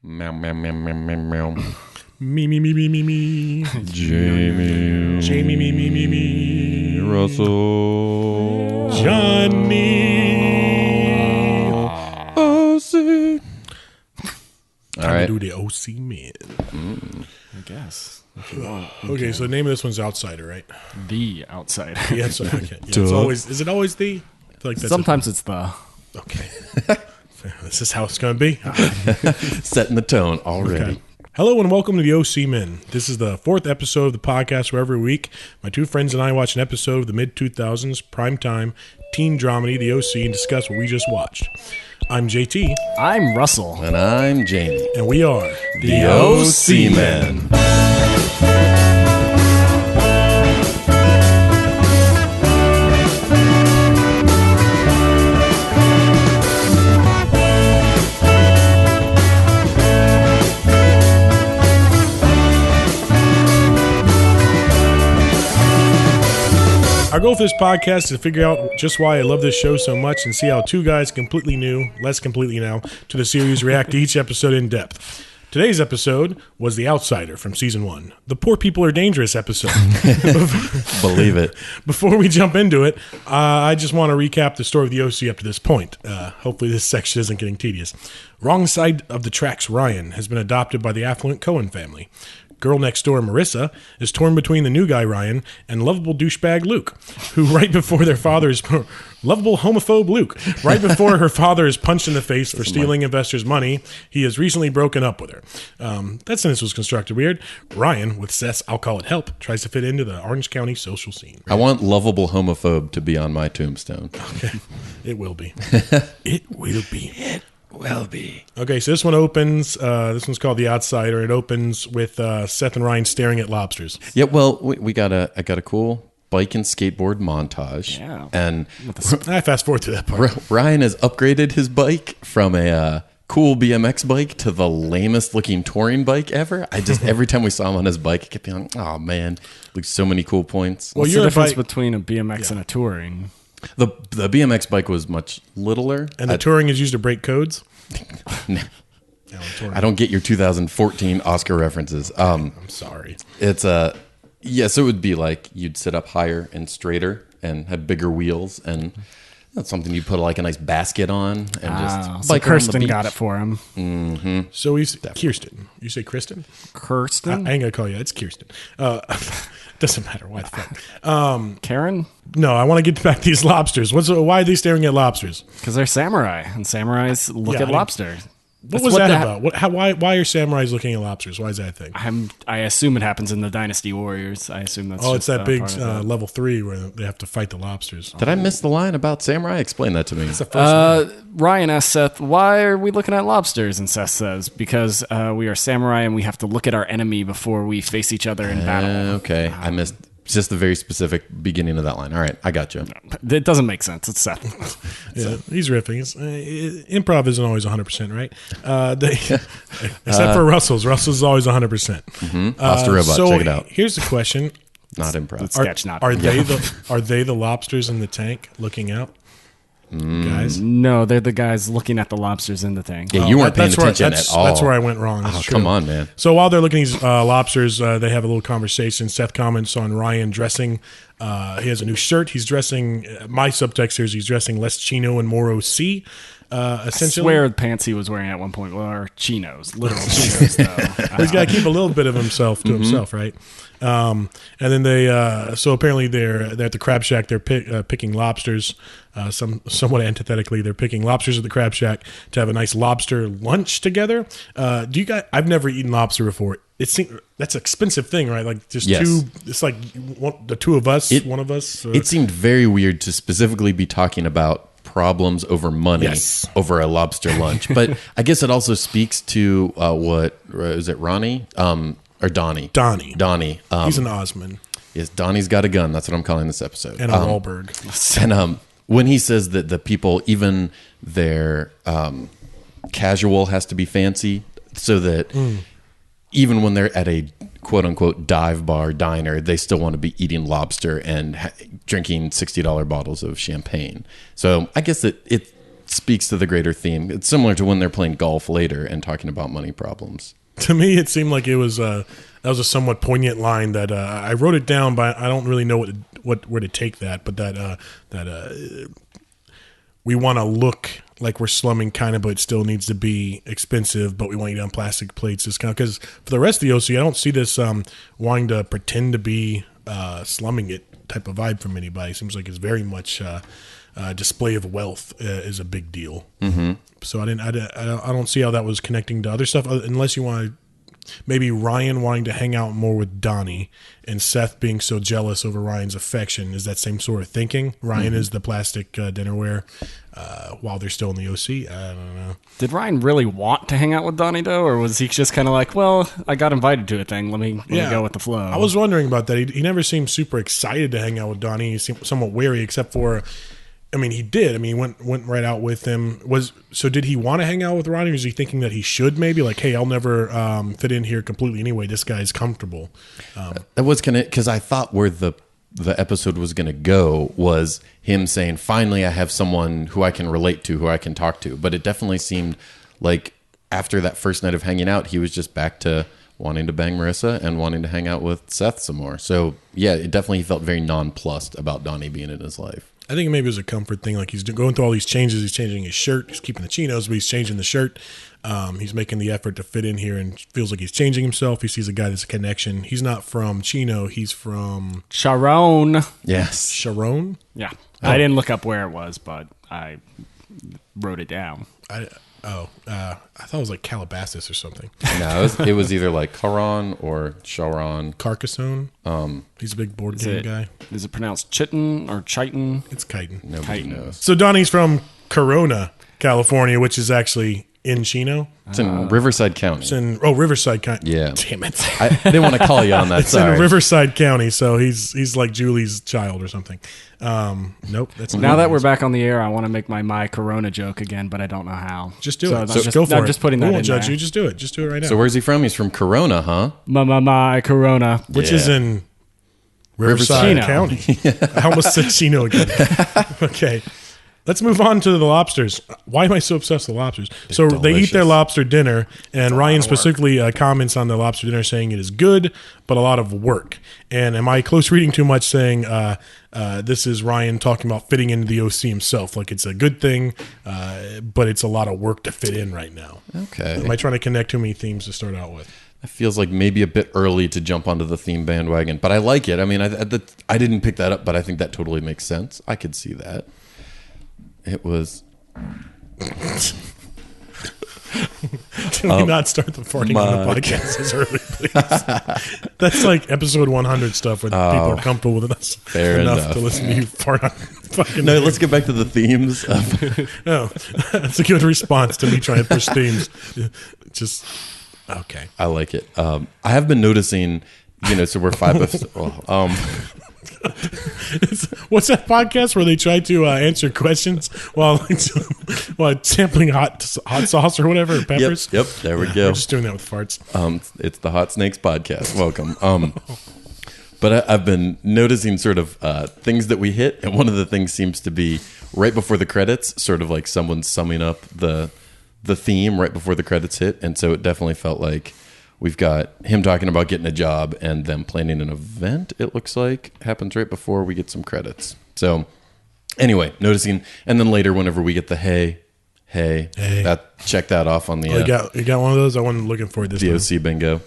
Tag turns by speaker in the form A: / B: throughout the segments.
A: Meow, meow, meow, meow, meow, meow.
B: Me.
A: Jamie.
B: Jamie, me.
A: Russell.
B: Johnny.
A: OC. All
B: Time
A: right.
B: to do the OC man.
C: I guess. If you want.
B: Okay, so the name of this one's Outsider, right?
C: The Outsider.
B: Yeah, so, okay. Yeah, it's always, is it always the? I feel like that's
C: Sometimes it's the.
B: okay. This is how it's going to be.
A: Setting the tone already.
B: Okay. Hello and welcome to the OC Men. This is the fourth episode of the podcast where every week my two friends and I watch an episode of the mid-2000s primetime teen dramedy, The OC, and discuss what we just watched. I'm JT.
C: I'm Russell.
A: And I'm Jamie.
B: And we are
A: The OC Men.
B: Our goal for this podcast is to figure out just why I love this show so much and see how two guys completely new, less completely now, to the series react to each episode in depth. Today's episode was The Outsider from Season 1, the Poor People Are Dangerous episode.
A: Believe it.
B: Before we jump into it, I just want to recap the story of the OC up to this point. Hopefully this section isn't getting tedious. Wrong side of the tracks Ryan has been adopted by the affluent Cohen family. Girl next door, Marissa, is torn between the new guy, Ryan, and lovable douchebag Luke, who right before their father is... lovable homophobe Luke. Right before her father is punched in the face for stealing investors' money, he has recently broken up with her. That sentence was constructed weird. Ryan, with Seth's I'll call it help, tries to fit into the Orange County social scene.
A: I want lovable homophobe to be on my tombstone.
B: Okay. It will be. It will be.
A: Will be.
B: Okay, so this one opens, this one's called The Outsider. It opens with Seth and Ryan staring at lobsters.
A: Yeah, well, I got a cool bike and skateboard montage.
C: Yeah.
A: And
B: I fast forward to that part.
A: Ryan has upgraded his bike from a cool BMX bike to the lamest looking touring bike ever. Every time we saw him on his bike, I kept being like, oh man, like so many cool points.
B: Well,
C: What's the
B: you're a
C: difference
B: bike-
C: between a BMX and a touring?
A: The BMX bike was much littler.
B: And the touring is used to break codes?
A: No,
B: No, touring.
A: I don't get your 2014 Oscar references.
B: I'm sorry.
A: It's so it would be like you'd sit up higher and straighter and have bigger wheels, and that's something you put like a nice basket on and just
C: So
A: bike around the
C: Kirsten
A: beach.
C: got it for him.
B: So he's Kirsten. You say Kristen?
C: Kirsten?
B: I ain't going to call you. It's Kirsten. Doesn't matter. Why the fuck?
C: Karen?
B: No, I want to get back to these lobsters. Why are they staring at lobsters?
C: Because they're samurai, and samurais look
B: Yeah,
C: at lobster.
B: What was that about? Why are samurais looking at lobsters? Why is that a thing?
C: I assume it happens in the Dynasty Warriors. I assume that's
B: Oh, it's
C: just,
B: that big
C: part of it.
B: level 3 where they have to fight the lobsters.
A: Did I miss the line about samurai? Explain that to me.
B: It's the first one.
C: Ryan asks Seth, why are we looking at lobsters? And Seth says, because we are samurai and we have to look at our enemy before we face each other in battle.
A: Okay, I missed just the very specific beginning of that line. All right, I got you.
C: It doesn't make sense. It's Seth.
B: Yeah, he's riffing. Improv isn't always 100%, right? Except for Russell's. Russell's is always 100%.
A: Lost a Robot,
B: So
A: check it out.
B: here's the question.
A: Not improv.
C: It's sketch, not
B: Are they the lobsters in the tank looking out? Guys?
C: No, they're the guys looking at the lobsters in the tank.
A: Yeah, you weren't paying
B: That's where-
A: attention
B: that's-
A: at all.
B: That's where I went wrong. That's
A: Oh,
B: true.
A: come on, man.
B: So while they're looking at these lobsters, they have a little conversation. Seth comments on Ryan dressing. He has a new shirt. He's dressing. My subtext here is he's dressing less chino and more OC.
C: I
B: Essentially,
C: swear the pants he was wearing at one point were chinos, literal chinos, though.
B: he's got to keep a little bit of himself to himself, right? And then they, so apparently they're at the crab shack. They're picking lobsters. Somewhat antithetically, they're picking lobsters at the crab shack to have a nice lobster lunch together. Do you guys? I've never eaten lobster before. That's an expensive thing, right? Like just
A: Yes.
B: two. It's like the two of us, one of us.
A: It seemed very weird to specifically be talking about problems over money over a lobster lunch. But I guess it also speaks to what is it, Ronnie? Or Donnie? Donnie.
B: He's an Osman
A: Yes, Donnie's got a gun. That's what I'm calling this episode.
B: and a Wahlberg.
A: And when he says that the people, even their casual has to be fancy, so that even when they're at a quote unquote dive bar diner, they still want to be eating lobster and drinking $60 bottles of champagne. So I guess it speaks to the greater theme. It's similar to when they're playing golf later and talking about money problems.
B: To me, it seemed like it was that was a somewhat poignant line that I wrote it down, but I don't really know where to take that. But that we want to look like we're slumming, kind of, but it still needs to be expensive. But we want you to on plastic plates, this kind of, because for the rest of the OC, I don't see this wanting to pretend to be slumming it type of vibe from anybody. It seems like it's very much display of wealth is a big deal. Mm-hmm. So I don't see how that was connecting to other stuff, unless you want to. Maybe Ryan wanting to hang out more with Donnie and Seth being so jealous over Ryan's affection is that same sort of thinking. Ryan is the plastic dinnerware while they're still in the OC. I don't know.
C: Did Ryan really want to hang out with Donnie, though? Or was he just kind of like, well, I got invited to a thing. Let me go with the flow.
B: I was wondering about that. He never seemed super excited to hang out with Donnie. He seemed somewhat wary, except for... I mean, he did. I mean, he went right out with him. So did he want to hang out with Ronnie, or is he thinking that he should maybe? Like, hey, I'll never fit in here completely anyway. This guy's comfortable.
A: That was because I thought where the episode was going to go was him saying, finally, I have someone who I can relate to, who I can talk to. But it definitely seemed like after that first night of hanging out, he was just back to wanting to bang Marissa and wanting to hang out with Seth some more. So, yeah, it definitely felt very nonplussed about Donnie being in his life.
B: I think maybe it was a comfort thing. Like, he's going through all these changes. He's changing his shirt. He's keeping the chinos, but he's changing the shirt. He's making the effort to fit in here and feels like he's changing himself. He sees a guy that's a connection. He's not from Chino. He's from...
C: Sharon.
A: Yes.
B: Sharon?
C: Yeah. Oh. I didn't look up where it was, but I wrote it down.
B: I thought it was like Calabasas or something.
A: No, it was either like Haran or Sharon.
B: Carcassonne. He's a big board game guy.
C: Is it pronounced Chitin or Chitin?
B: It's Chitin.
A: Nobody knows.
B: So Donnie's from Corona, California, which is actually in Chino.
A: It's in Riverside County.
B: It's in Riverside County.
A: Yeah.
B: Damn it.
A: I didn't want to call you on that.
B: It's in Riverside County, so he's like Julie's child or something. Nope. That's
C: now that we're back on the air, I want to make my Corona joke again, but I don't know how.
B: Just do it.
C: Just
B: go for it.
C: I'm just putting that in.
B: We won't judge
C: there.
B: you. Just do it. Just do it right now.
A: So where's he from? He's from Corona, huh?
C: My Corona.
B: Which is in Riverside County. I almost said Chino again. Okay. Let's move on to the lobsters. Why am I so obsessed with lobsters? So they eat their lobster dinner, and Ryan specifically comments on the lobster dinner saying it is good, but a lot of work. And am I close reading too much saying this is Ryan talking about fitting into the OC himself? Like it's a good thing, but it's a lot of work to fit in right now.
A: Okay.
B: Am I trying to connect too many themes to start out with?
A: It feels like maybe a bit early to jump onto the theme bandwagon, but I like it. I mean, I didn't pick that up, but I think that totally makes sense. I could see that. It was.
B: Can we not start the farting on the podcast as early, please? That's like episode 100 stuff where people are comfortable with us enough to listen to you fart on fucking.
A: No, let's get back to the themes.
B: No, that's a good response to me trying to push themes. Just okay.
A: I like it. I have been noticing. So we're 5 of.
B: What's that podcast where they try to answer questions while sampling hot sauce or whatever, or peppers?
A: Yep. There we go.
B: We're just doing that with farts.
A: It's the Hot Snakes podcast. Welcome. But I've been noticing sort of things that we hit, and one of the things seems to be right before the credits, sort of like someone summing up the theme right before the credits hit, and so it definitely felt like. We've got him talking about getting a job and them planning an event, it looks like, happens right before we get some credits. So, anyway, noticing, and then later whenever we get the hey, check that off on the...
B: you got one of those? I wasn't looking for this
A: DOC bingo.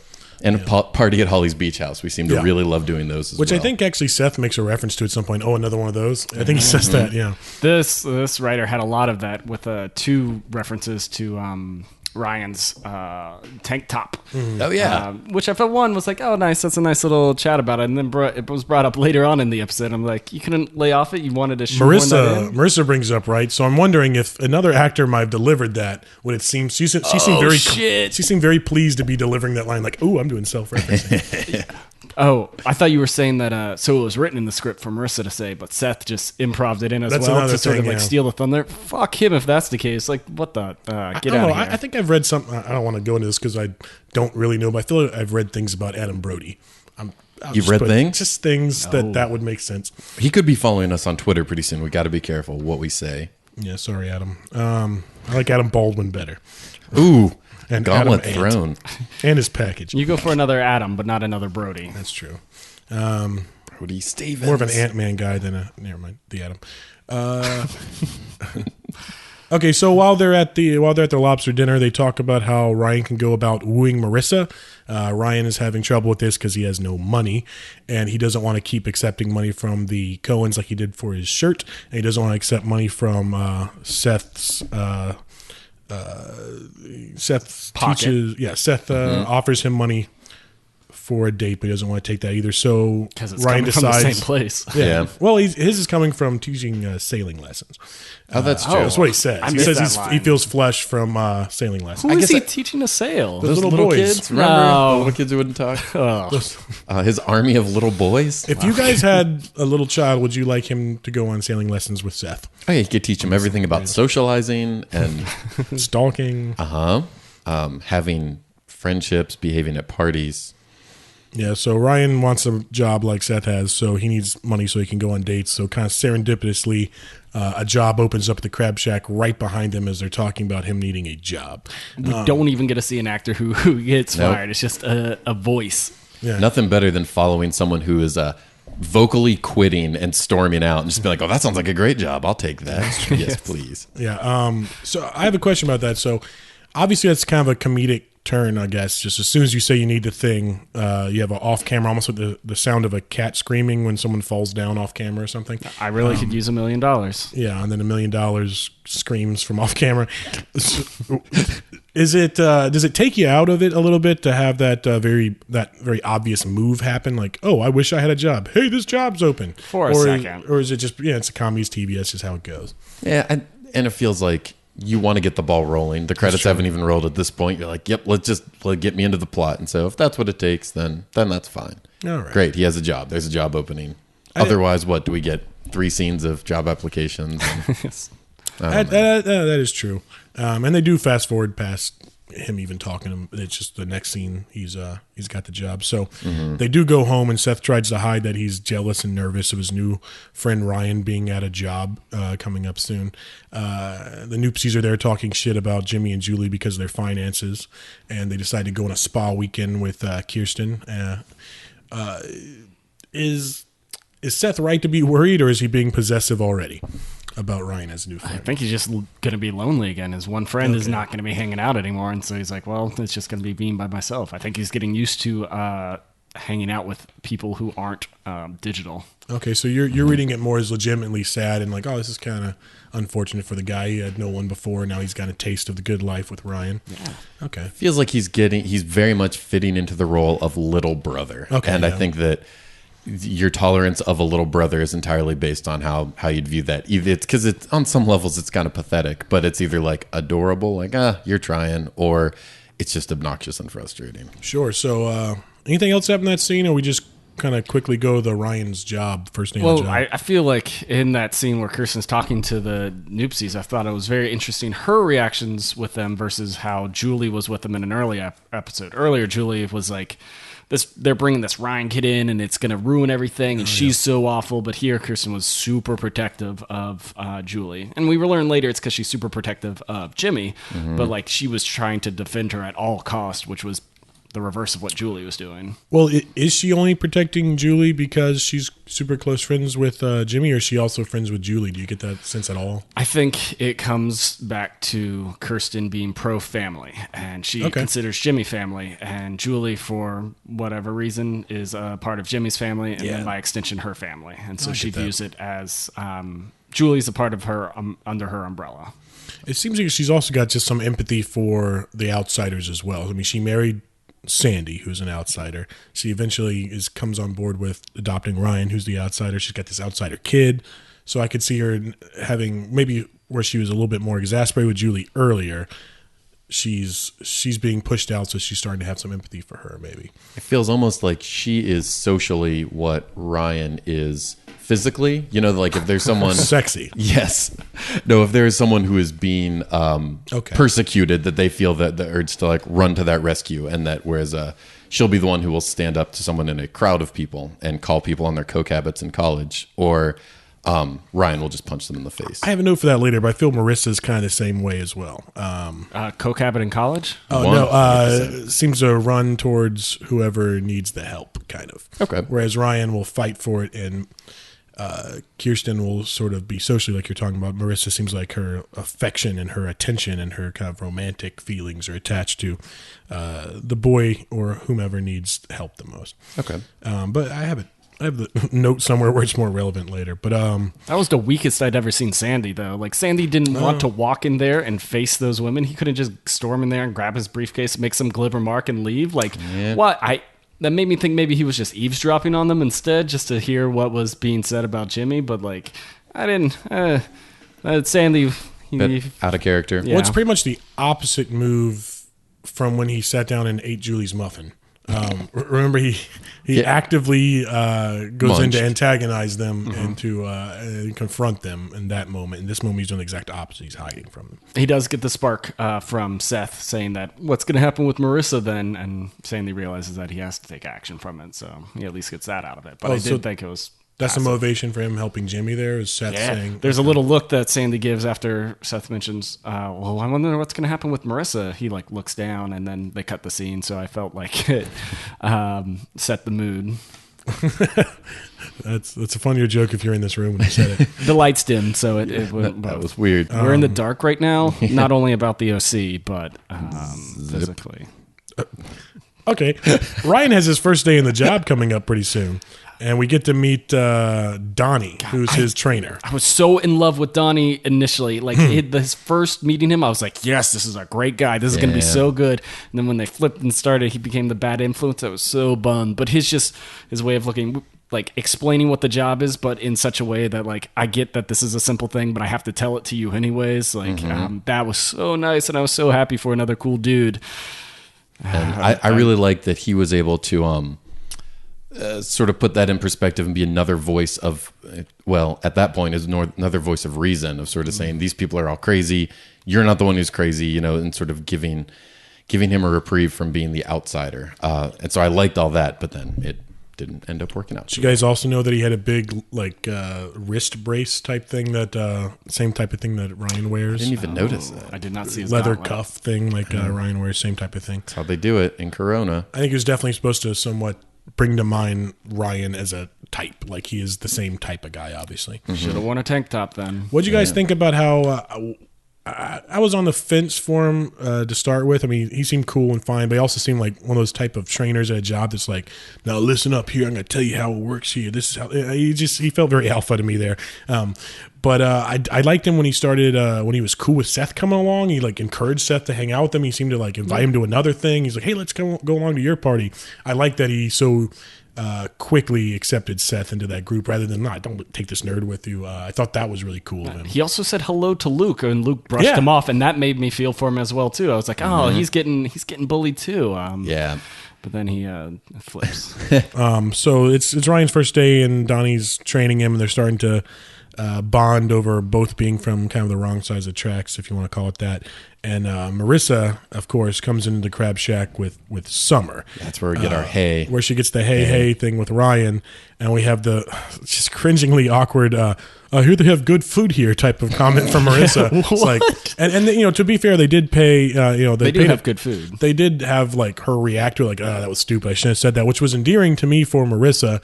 A: And party at Holly's Beach House. We seem to really love doing those as
B: Which
A: well.
B: I think actually Seth makes a reference to at some point. Oh, another one of those? I think he says that, yeah.
C: This writer had a lot of that with 2 references to... Ryan's tank top.
A: Oh yeah,
C: which I felt one was like, oh nice, that's a nice little chat about it, and then it was brought up later on in the episode. I'm like, you couldn't lay off it. You wanted to
B: Marissa brings it up, right? So I'm wondering if another actor might have delivered that. When it seems she seemed very pleased to be delivering that line, like, oh, I'm doing self-referencing.
C: Oh, I thought you were saying that. So it was written in the script for Marissa to say, but Seth just improv'd it in as well to sort of like steal the thunder. Fuck him if that's the case. Like, what the? Get out of here.
B: I think I've read something. I don't want to go into this because I don't really know, but I feel like I've read things about Adam Brody.
A: You've read things?
B: Just things that would make sense.
A: He could be following us on Twitter pretty soon. We got to be careful what we say.
B: Yeah, sorry, Adam. I like Adam Baldwin better.
A: Ooh,
B: and
A: Gauntlet
B: Adam
A: Throne.
B: And his package.
C: You go for another Adam, but not another Brody.
B: That's true.
A: Brody Stevens.
B: More of an Ant-Man guy than never mind, the Adam. Okay, so while they're at their lobster dinner, they talk about how Ryan can go about wooing Marissa. Ryan is having trouble with this because he has no money, and he doesn't want to keep accepting money from the Coens like he did for his shirt, and he doesn't want to accept money from Seth's. Seth
C: pocket.
B: Seth offers him money for a date, but he doesn't want to take that either. So Ryan decides
C: from the same place.
A: Yeah.
B: Well, his is coming from teaching sailing lessons.
A: Oh, that's true.
B: That's what he says. He says he feels flesh from sailing lessons.
C: Who is he teaching to sail?
B: Those little boys.
A: Kids, remember?
C: No.
A: The little kids who wouldn't talk. His army of little boys.
B: If you guys had a little child, would you like him to go on sailing lessons with Seth?
A: Oh, yeah, you could teach him everything about socializing and
B: stalking.
A: Having friendships, behaving at parties.
B: Yeah, so Ryan wants a job like Seth has, so he needs money so he can go on dates. So kind of serendipitously, a job opens up at the Crab Shack right behind him as they're talking about him needing a job.
C: We don't even get to see an actor who gets fired. It's just a voice.
B: Yeah.
A: Nothing better than following someone who is vocally quitting and storming out and just be like, oh, that sounds like a great job. I'll take that. Yes, please.
B: Yeah. So I have a question about that. So obviously that's kind of a comedic turn, I guess. Just as soon as you say you need the thing, you have an off camera, almost with the sound of a cat screaming when someone falls down off camera or something.
C: I really could use $1 million.
B: Yeah, and then $1 million screams from off camera. Does it take you out of it a little bit to have that very obvious move happen? Like, oh, I wish I had a job. Hey, this job's open
C: for a second.
B: Or is it just it's a comedies TV? That's just how it goes.
A: Yeah, and it feels like you want to get the ball rolling. The credits haven't even rolled at this point. You're like, yep, let's get me into the plot. And so if that's what it takes, then that's fine. All right. Great. He has a job. There's a job opening. Otherwise, what do we get? 3 scenes of job applications.
B: That is true. And they do fast forward past him even talking to him. It's just the next scene he's got the job. So they do go home, and Seth tries to hide that he's jealous and nervous of his new friend Ryan being at a job coming up soon. The Noopsies are there talking shit about Jimmy and Julie because of their finances, and they decide to go on a spa weekend with Kirsten. Is Seth right to be worried, or is he being possessive already about Ryan as a new friend?
C: I think he's just going to be lonely again. His one friend is not going to be hanging out anymore, and so he's like, well, it's just going to be being by myself. I think he's getting used to hanging out with people who aren't digital. Okay,
B: so you're reading it more as legitimately sad and like, oh, this is kind of unfortunate for the guy. He had no one before. Now he's got a taste of the good life with Ryan.
C: Yeah.
B: Okay.
A: Feels like he's very much fitting into the role of little brother. Okay. And I think that your tolerance of a little brother is entirely based on how you'd view that. It's because it's on some levels it's kind of pathetic, but it's either like adorable, like you're trying, or it's just obnoxious and frustrating.
B: Sure. So anything else happen in that scene, or we just kind of quickly go to Ryan's job, first day on the job?
C: I feel like in that scene where Kirsten's talking to the Noopsies, I thought it was very interesting, her reactions with them versus how Julie was with them in an early episode. Earlier, Julie was like, they're bringing this Ryan kid in and it's going to ruin everything and she's so awful. But here, Kirsten was super protective of Julie. And we will learn later it's because she's super protective of Jimmy. Mm-hmm. But like she was trying to defend her at all costs, which was the reverse of what Julie was doing.
B: Well, is she only protecting Julie because she's super close friends with Jimmy, or is she also friends with Julie? Do you get that sense at all?
C: I think it comes back to Kirsten being pro-family, and she considers Jimmy family, and Julie, for whatever reason, is a part of Jimmy's family, and then by extension, her family. And so she views it as Julie's a part of her under her umbrella.
B: It seems like she's also got just some empathy for the outsiders as well. I mean, she married Sandy, who's an outsider. She eventually comes on board with adopting Ryan, who's the outsider. She's got this outsider kid. So I could see her having, maybe where she was a little bit more exasperated with Julie earlier, she's being pushed out, so she's starting to have some empathy for her, maybe.
A: It feels almost like she is socially what Ryan is physically. You know, like if there's someone
B: sexy.
A: Yes. No, if there is someone who is being persecuted, that they feel that the urge to like run to that rescue, and that whereas she'll be the one who will stand up to someone in a crowd of people and call people on their coke habits in college, or Ryan will just punch them in the face.
B: I have a note for that later, but I feel Marissa's kind of the same way as well.
C: Coke habit in college?
B: Oh, no. Seems to run towards whoever needs the help, kind of.
A: Okay.
B: Whereas Ryan will fight for it, and Kirsten will sort of be socially like you're talking about. Marissa seems like her affection and her attention and her kind of romantic feelings are attached to the boy or whomever needs help the most.
A: Okay.
B: But I have the note somewhere where it's more relevant later. But
C: that was the weakest I'd ever seen Sandy, though. Like, Sandy didn't want to walk in there and face those women. He couldn't just storm in there and grab his briefcase, make some glib remark, and leave. Like, what? That made me think maybe he was just eavesdropping on them instead, just to hear what was being said about Jimmy. But, like, I didn't... Sandy...
A: out of character.
B: Well, it's pretty much the opposite move from when he sat down and ate Julie's muffin. Remember, he actively goes in to antagonize them and to confront them in that moment. In this moment, he's doing the exact opposite. He's hiding from them.
C: He does get the spark from Seth saying that, what's going to happen with Marissa then? And Sandy realizes that he has to take action from it. So he at least gets that out of it. But I did think it was...
B: That's the motivation for him helping Jimmy there, is Seth saying...
C: There's a little look that Sandy gives after Seth mentions, well, I wonder what's going to happen with Marissa. He, like, looks down, and then they cut the scene, so I felt like it set the mood.
B: That's a funnier joke if you're in this room when you said it.
C: The lights dimmed, so it went
A: that was weird.
C: We're in the dark right now, not only about the OC, but physically.
B: Okay. Ryan has his first day in the job coming up pretty soon. And we get to meet Donnie, who's his trainer.
C: I was so in love with Donnie initially. Like, his first meeting him, I was like, yes, this is a great guy. This is going to be so good. And then when they flipped and started, he became the bad influence. I was so bummed. But his way of looking, like, explaining what the job is, but in such a way that, like, I get that this is a simple thing, but I have to tell it to you anyways. Like, that was so nice, and I was so happy for another cool dude.
A: And I really like that he was able to... sort of put that in perspective and be another voice of, well, at that point is another voice of reason, of sort of saying these people are all crazy. You're not the one who's crazy, and sort of giving him a reprieve from being the outsider. And so I liked all that, but then it didn't end up working out.
B: Did you guys also know that he had a big wrist brace type thing, that same type of thing that Ryan wears?
A: I didn't even notice that.
C: I did not see his
B: leather
C: gauntlet.
B: cuff thing like Ryan wears, same type of thing.
A: That's how they do it in Corona.
B: I think it was definitely supposed to somewhat bring to mind Ryan as a type. Like, he is the same type of guy, obviously.
C: Should have worn a tank top then.
B: What'd you guys think about how I was on the fence for him to start with? I mean, he seemed cool and fine, but he also seemed like one of those type of trainers at a job that's like, now listen up here, I'm going to tell you how it works here. This is how... He felt very alpha to me there. But I liked him when he started, when he was cool with Seth coming along. He, like, encouraged Seth to hang out with him. He seemed to, like, invite him to another thing. He's like, hey, let's go along to your party. I like that he so quickly accepted Seth into that group rather than, don't take this nerd with you. I thought that was really cool of him.
C: He also said hello to Luke, and Luke brushed him off, and that made me feel for him as well, too. I was like, oh, he's getting bullied, too. But then he flips.
B: So it's Ryan's first day, and Donnie's training him, and they're starting to bond over both being from kind of the wrong sides of the tracks, if you want to call it that. And Marissa, of course, comes into the crab shack with Summer.
A: That's where we get our hey.
B: Where she gets the hey thing with Ryan. And we have the just cringingly awkward, here they have good food here type of comment from Marissa. It's like, and to be fair, they did pay, they
C: do have good food.
B: They did have, like, her react to, like, that was stupid. I shouldn't have said that, which was endearing to me for Marissa.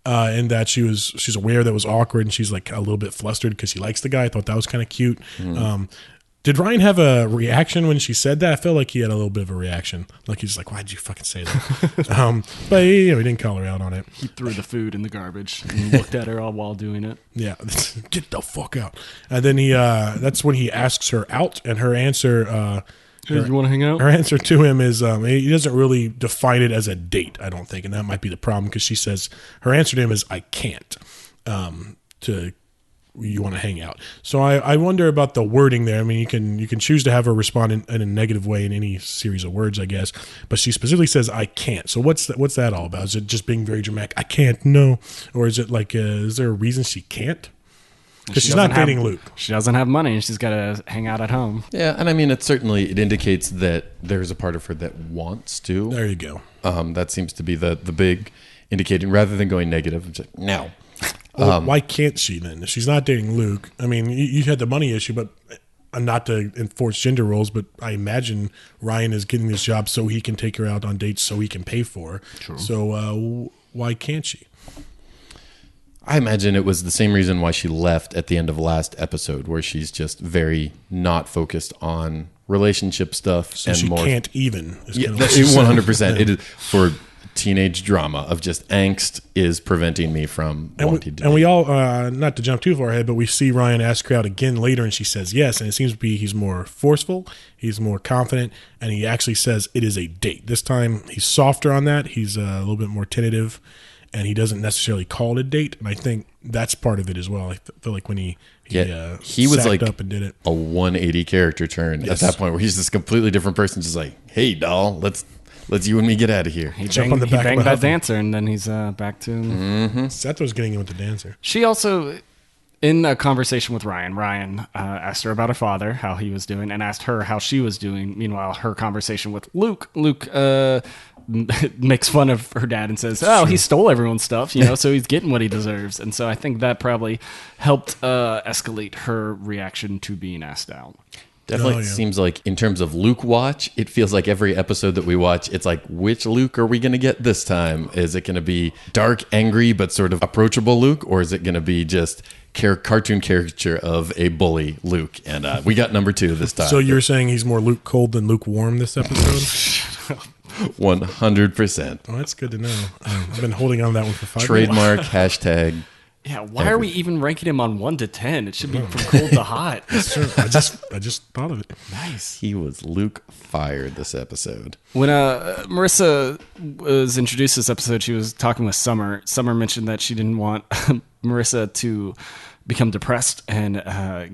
B: In that she's aware that was awkward, and she's, like, a little bit flustered because she likes the guy. I thought that was kind of cute. Did Ryan have a reaction when she said that? I felt like he had a little bit of a reaction. Like, he's like, why'd you fucking say that? But he didn't call her out on it.
C: He threw the food in the garbage and looked at her all while doing it.
B: Yeah, get the fuck out. And then that's when he asks her out, and her answer...
C: Hey, you want to hang out?
B: Her answer to him is he doesn't really define it as a date, I don't think, and that might be the problem, because she says her answer to him is I can't. You want to hang out. So I wonder about the wording there. I mean, you can choose to have her respond in a negative way in any series of words, I guess. But she specifically says I can't. So what's that all about? Is it just being very dramatic? I can't, no, or is it like is there a reason she can't? Because she's not dating Luke.
C: She doesn't have money, and she's got to hang out at home.
A: Yeah, and I mean, it indicates that there's a part of her that wants to.
B: There you go.
A: That seems to be the big indicating, rather than going negative. Just, no.
B: Well, why can't she then? If she's not dating Luke, I mean, you had the money issue, but not to enforce gender roles, but I imagine Ryan is getting this job so he can take her out on dates so he can pay for her.
C: True.
B: So why can't she?
A: I imagine it was the same reason why she left at the end of last episode, where she's just very not focused on relationship stuff.
B: So
A: and
B: she
A: more,
B: can't even.
A: Yeah, 100%. It is for teenage drama of just angst is preventing me from wanting to.
B: And we all, not to jump too far ahead, but we see Ryan ask her out again later, and she says yes. And it seems to be he's more forceful, he's more confident, and he actually says it is a date. This time he's softer on that. He's a little bit more tentative, and he doesn't necessarily call it a date. And I think that's part of it as well. I feel like when he
A: was like
B: up and did it.
A: A 180 character turn at that point, where he's this completely different person, just like, hey, doll, let's you and me get out of here.
C: He banged that dancer, and then he's back to...
A: Mm-hmm.
B: Seth was getting in with the dancer.
C: She also, in a conversation with Ryan asked her about her father, how he was doing, and asked her how she was doing. Meanwhile, her conversation with Luke makes fun of her dad and says, he stole everyone's stuff, so he's getting what he deserves. And so I think that probably helped escalate her reaction to being asked out.
A: Definitely seems like in terms of Luke watch, it feels like every episode that we watch, it's like, which Luke are we going to get this time? Is it going to be dark, angry, but sort of approachable Luke? Or is it going to be just cartoon caricature of a bully Luke? And we got number 2 this time.
B: So you're saying he's more Luke cold than lukewarm this episode?
A: 100%.
B: Oh, that's good to know. I've been holding on to that one for 5
A: Trademark, hashtag.
C: Yeah, why are we even ranking him on 1 to 10? It should be from cold to hot.
B: That's true. I just thought of it.
C: Nice.
A: He was Luke fired this episode.
C: When Marissa was introduced this episode, she was talking with Summer. Summer mentioned that she didn't want Marissa to become depressed and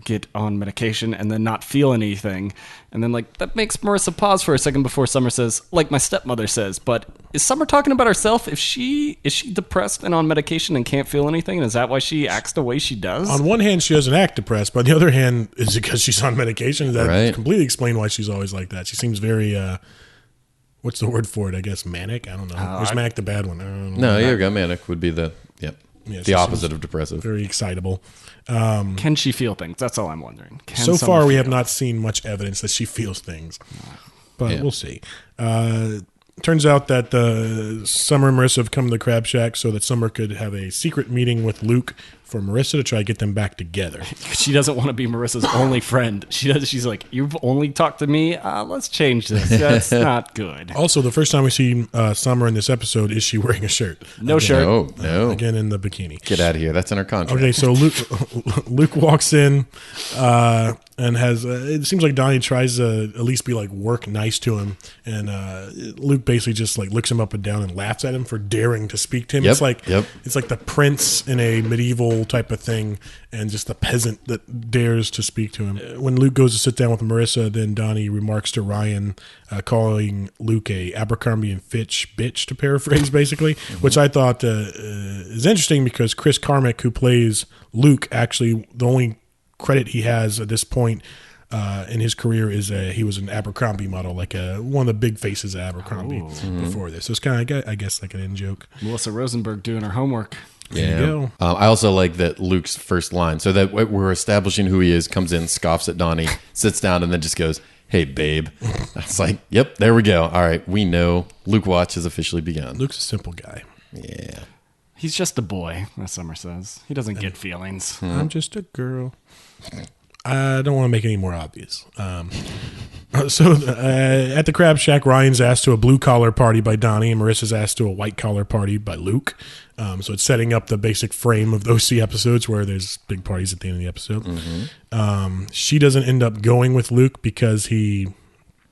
C: get on medication and then not feel anything. And then that makes Marissa pause for a second before Summer says, like my stepmother says. But is Summer talking about herself? Is she depressed and on medication and can't feel anything? And is that why she acts the way she does?
B: On one hand, she doesn't act depressed, but on the other hand, is it because she's on medication? That
A: right.
B: Completely explain why she's always like that. She seems very what's the word for it? I guess manic. I don't know. Or is manic the bad one? I don't know.
A: No, you got manic would be the opposite of depressive.
B: Very excitable.
C: Can she feel things? That's all I'm wondering.
B: So far, we have not seen much evidence that she feels things, but we'll see. Turns out that Summer and Marissa have come to the Crab Shack so that Summer could have a secret meeting with Luke for Marissa to try to get them back together.
C: She doesn't want to be Marissa's only friend. She's like, you've only talked to me? Let's change this. That's not good.
B: Also, the first time we see Summer in this episode, is she wearing a shirt?
C: No shirt.
A: No.
B: Again, in the bikini.
A: Get out of here. That's in our contract.
B: Okay, so Luke walks in and has, it seems like Donnie tries to at least be work nice to him. And Luke basically just looks him up and down and laughs at him for daring to speak to him. It's like the prince in a medieval type of thing and just the peasant that dares to speak to him. When Luke goes to sit down with Marissa, then Donnie remarks to Ryan, calling Luke a Abercrombie and Fitch bitch, to paraphrase basically, which I thought is interesting because Chris Carmack, who plays Luke, actually the only credit he has at this point in his career is he was an Abercrombie model, one of the big faces of Abercrombie before this. So it's kind of, I guess, like an in joke.
C: Melissa Rosenberg doing her homework.
B: There you go.
A: I also like that Luke's first line, so that we're establishing who he is, comes in, scoffs at Donnie, sits down, and then just goes, hey, babe. It's like, yep, there we go. All right, we know Luke Watch has officially begun.
B: Luke's a simple guy.
A: Yeah.
C: He's just a boy, as Summer says. He doesn't get feelings.
B: I'm just a girl. I don't want to make it any more obvious. So at the Crab Shack, Ryan's asked to a blue-collar party by Donnie, and Marissa's asked to a white-collar party by Luke. So it's setting up the basic frame of those two episodes where there's big parties at the end of the episode. She doesn't end up going with Luke because he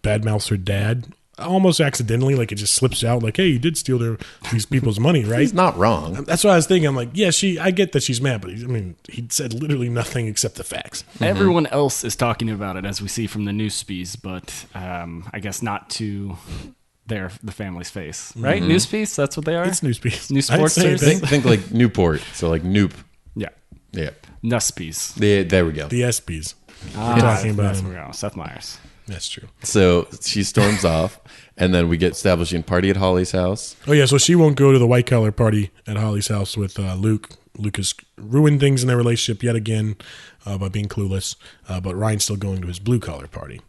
B: badmouths her dad. Almost accidentally, it just slips out, hey, you did steal these people's money, right?
A: He's not wrong.
B: That's what I was thinking. I'm like, yeah, I get that she's mad, but he said literally nothing except the facts.
C: Everyone else is talking about it, as we see from the newspiece, but I guess not to the family's face, right? Newspiece, that's what they are.
B: It's newspiece.
C: New sportsters.
A: Think like Newport, so like Noop.
C: Yeah. Nuspiece.
A: There we go.
B: The ESPYs. We're talking about him.
C: Seth Meyers.
B: That's true.
A: So she storms off, and then we get establishing party at Holly's house.
B: Oh, yeah, so she won't go to the white-collar party at Holly's house with Luke Lucas ruined things in their relationship yet again by being clueless, but Ryan's still going to his blue-collar party.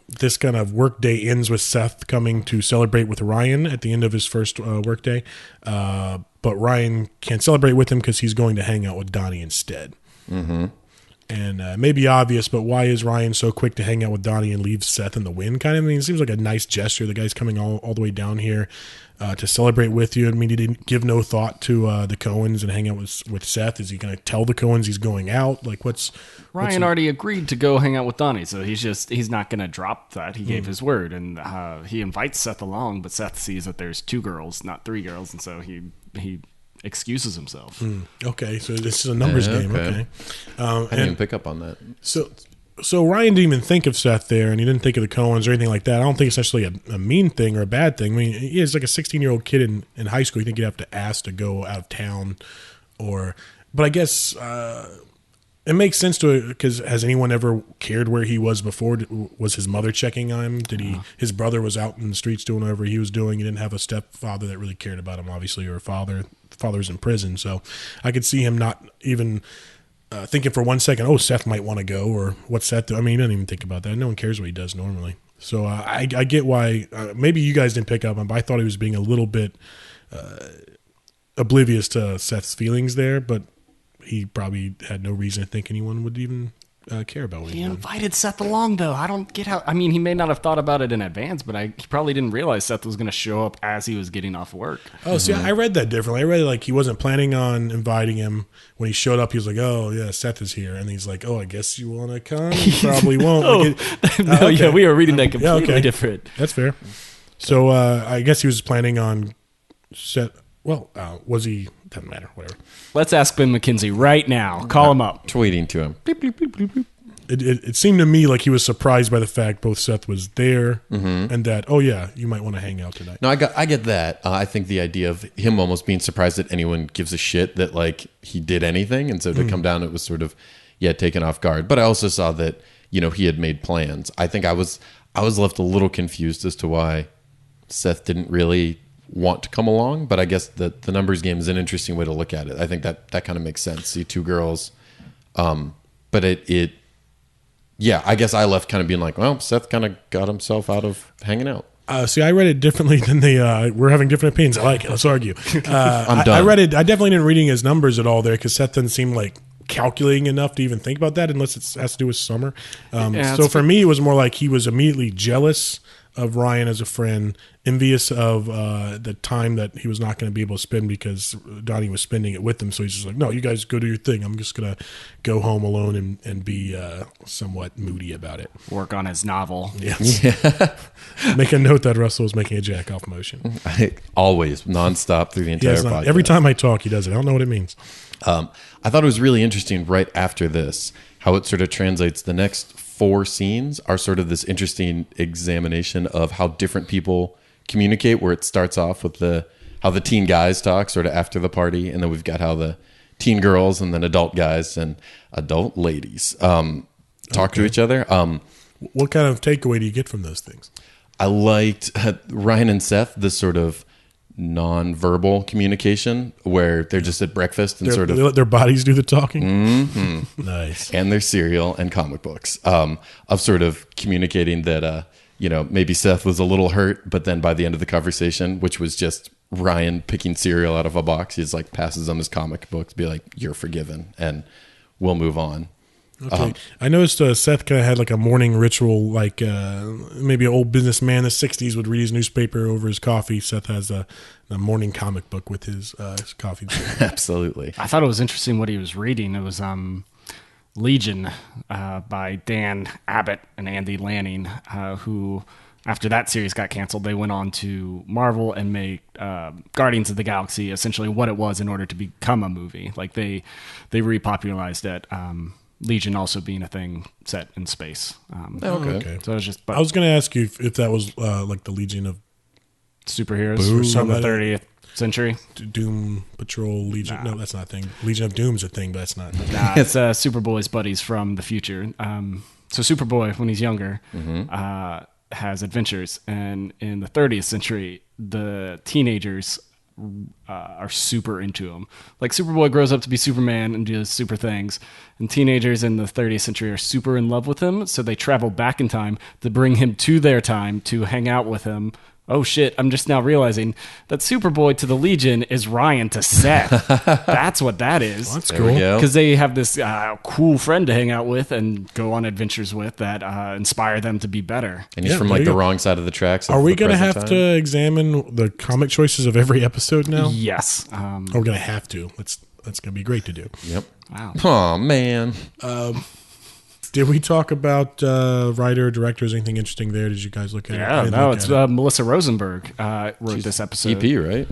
B: This kind of work day ends with Seth coming to celebrate with Ryan at the end of his first work day, but Ryan can't celebrate with him because he's going to hang out with Donnie instead. Mm-hmm. And it may be obvious, but why is Ryan so quick to hang out with Donnie and leave Seth in the wind? Kind of, I mean, it seems like a nice gesture. The guy's coming all the way down here to celebrate with you. I mean, he didn't give no thought to the Coens and hang out with Seth. Is he going to tell the Coens he's going out? Like,
C: Ryan already agreed to go hang out with Donnie, so he's not going to drop that. He gave his word, and he invites Seth along, but Seth sees that there's 2 girls, not 3 girls, and so he excuses himself.
B: Okay, so this is a numbers game. Okay,
A: I didn't even pick up on that.
B: So Ryan didn't even think of Seth there, and he didn't think of the Coens or anything like that. I don't think it's necessarily a mean thing or a bad thing. I mean, he's like a 16-year-old kid in high school. You think you'd have to ask to go out of town, but I guess it makes sense to it because has anyone ever cared where he was before? Was his mother checking on him? His brother was out in the streets doing whatever he was doing? He didn't have a stepfather that really cared about him, obviously, or a father's in prison. So I could see him not even thinking for 1 second, oh, Seth might want to go, or what's Seth do? I mean, he doesn't even think about that. No one cares what he does normally. So I get why, maybe you guys didn't pick up on, but I thought he was being a little bit oblivious to Seth's feelings there, but he probably had no reason to think anyone would even care about what
C: he invited Seth along, though. I don't get how. I mean, he may not have thought about it in advance, but he probably didn't realize Seth was going to show up as he was getting off work.
B: Oh, see, I read that differently. I read like he wasn't planning on inviting him. When he showed up, he was like, "Oh, yeah, Seth is here," and he's like, "Oh, I guess you want to come." He probably won't.
C: Okay. Yeah, we were reading that completely different.
B: That's fair. So I guess he was planning on Seth. Well, was he? Doesn't matter. Whatever.
C: Let's ask Ben McKenzie right now. Call him up.
A: Tweeting to him. Bleep, bleep, bleep, bleep, bleep.
B: It seemed to me like he was surprised by the fact both Seth was there and that, oh, yeah, you might want to hang out tonight.
A: No, I get that. I think the idea of him almost being surprised that anyone gives a shit that like he did anything. And so to come down, it was sort of, taken off guard. But I also saw that, he had made plans. I think I was left a little confused as to why Seth didn't really want to come along, but I guess the numbers game is an interesting way to look at it. I think that kind of makes sense. See 2 girls, but I guess I left kind of being like, well, Seth kind of got himself out of hanging out.
B: See, I read it differently than we're having different opinions. I like it. Let's argue.
A: I'm done.
B: I read it. I definitely didn't reading his numbers at all there because Seth doesn't seem like calculating enough to even think about that unless it has to do with Summer. So for me, it was more like he was immediately jealous of Ryan as a friend, envious of the time that he was not going to be able to spend because Donnie was spending it with him. So he's just like, no, you guys go do your thing. I'm just going to go home alone and be somewhat moody about it.
C: Work on his novel.
B: Yes. Yeah. Make a note that Russell is making a jack-off motion.
A: Always, nonstop through the entire podcast.
B: Every time I talk, he does it. I don't know what it means.
A: I thought it was really interesting right after this, how it sort of translates. The next 4 scenes are sort of this interesting examination of how different people communicate, where it starts off with how the teen guys talk sort of after the party, and then we've got how the teen girls and then adult guys and adult ladies talk to each other.
B: What kind of takeaway do you get from those things?
A: I liked Ryan and Seth, this sort of non-verbal communication where they're just at breakfast and
B: they let their bodies do the talking.
A: Mm-hmm.
B: Nice.
A: And their cereal and comic books of sort of communicating that maybe Seth was a little hurt, but then by the end of the conversation, which was just Ryan picking cereal out of a box, he's like passes him his comic book to be like, you're forgiven and we'll move on.
B: Okay. I noticed Seth kind of had like a morning ritual, like maybe an old businessman in the 60s would read his newspaper over his coffee. Seth has a morning comic book with his coffee.
A: Absolutely.
C: I thought it was interesting what he was reading. It was Legion by Dan Abbott and Andy Lanning, who, after that series got canceled, they went on to Marvel and make Guardians of the Galaxy essentially what it was in order to become a movie. Like they repopularized it. Legion also being a thing set in space.
B: Okay.
C: So it was just.
B: I was going to ask you if that was like the Legion of
C: superheroes from the 30th century.
B: Doom Patrol Legion. No, that's not a thing. Legion of Doom is a thing, but that's not.
C: It's Superboy's buddies from the future. So Superboy, when he's younger, has adventures, and in the 30th century, the teenagers are super into him. Like Superboy grows up to be Superman and does super things, and teenagers in the 30th century are super in love with him, so they travel back in time to bring him to their time to hang out with him. Oh shit, I'm just now realizing that Superboy to the Legion is Ryan to Seth. That's what that is.
B: That's
A: There we
B: cool.
A: go.
C: Because they have this cool friend to hang out with and go on adventures with that inspire them to be better.
A: And he's
B: Yeah,
A: from
B: there
A: like
B: you
A: the
B: go.
A: wrong side of the tracks.
B: Are we going to have to examine the comic choices of every episode now?
C: Yes.
B: We're going to have to. That's going to be great to do.
A: Yep.
C: Wow.
A: Oh man.
B: Did we talk about writer, directors, anything interesting there? Did you guys look at it? I
C: Yeah,
B: didn't
C: no,
B: look
C: it's
B: at it.
C: Melissa Rosenberg wrote this episode.
A: EP, right?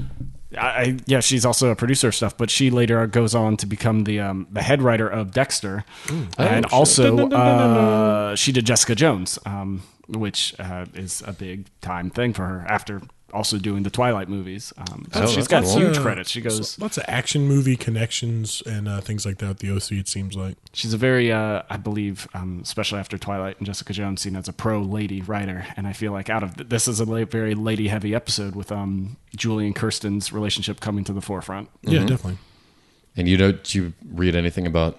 C: Yeah, she's also a producer of stuff, but she later goes on to become the head writer of Dexter, and
A: shit.
C: also she did Jessica Jones, which is a big time thing for her after also doing the Twilight movies. So she's
A: that's
C: got
A: cool.
C: huge credits. She goes,
B: Lots of action movie connections and things like that with the OC, it seems like.
C: she's a very, I believe, especially after Twilight and Jessica Jones, seen as a pro lady writer, and I feel like out of this is a very lady heavy episode with Julie and Kirsten's relationship coming to the forefront.
B: Yeah, definitely.
A: And did you read anything about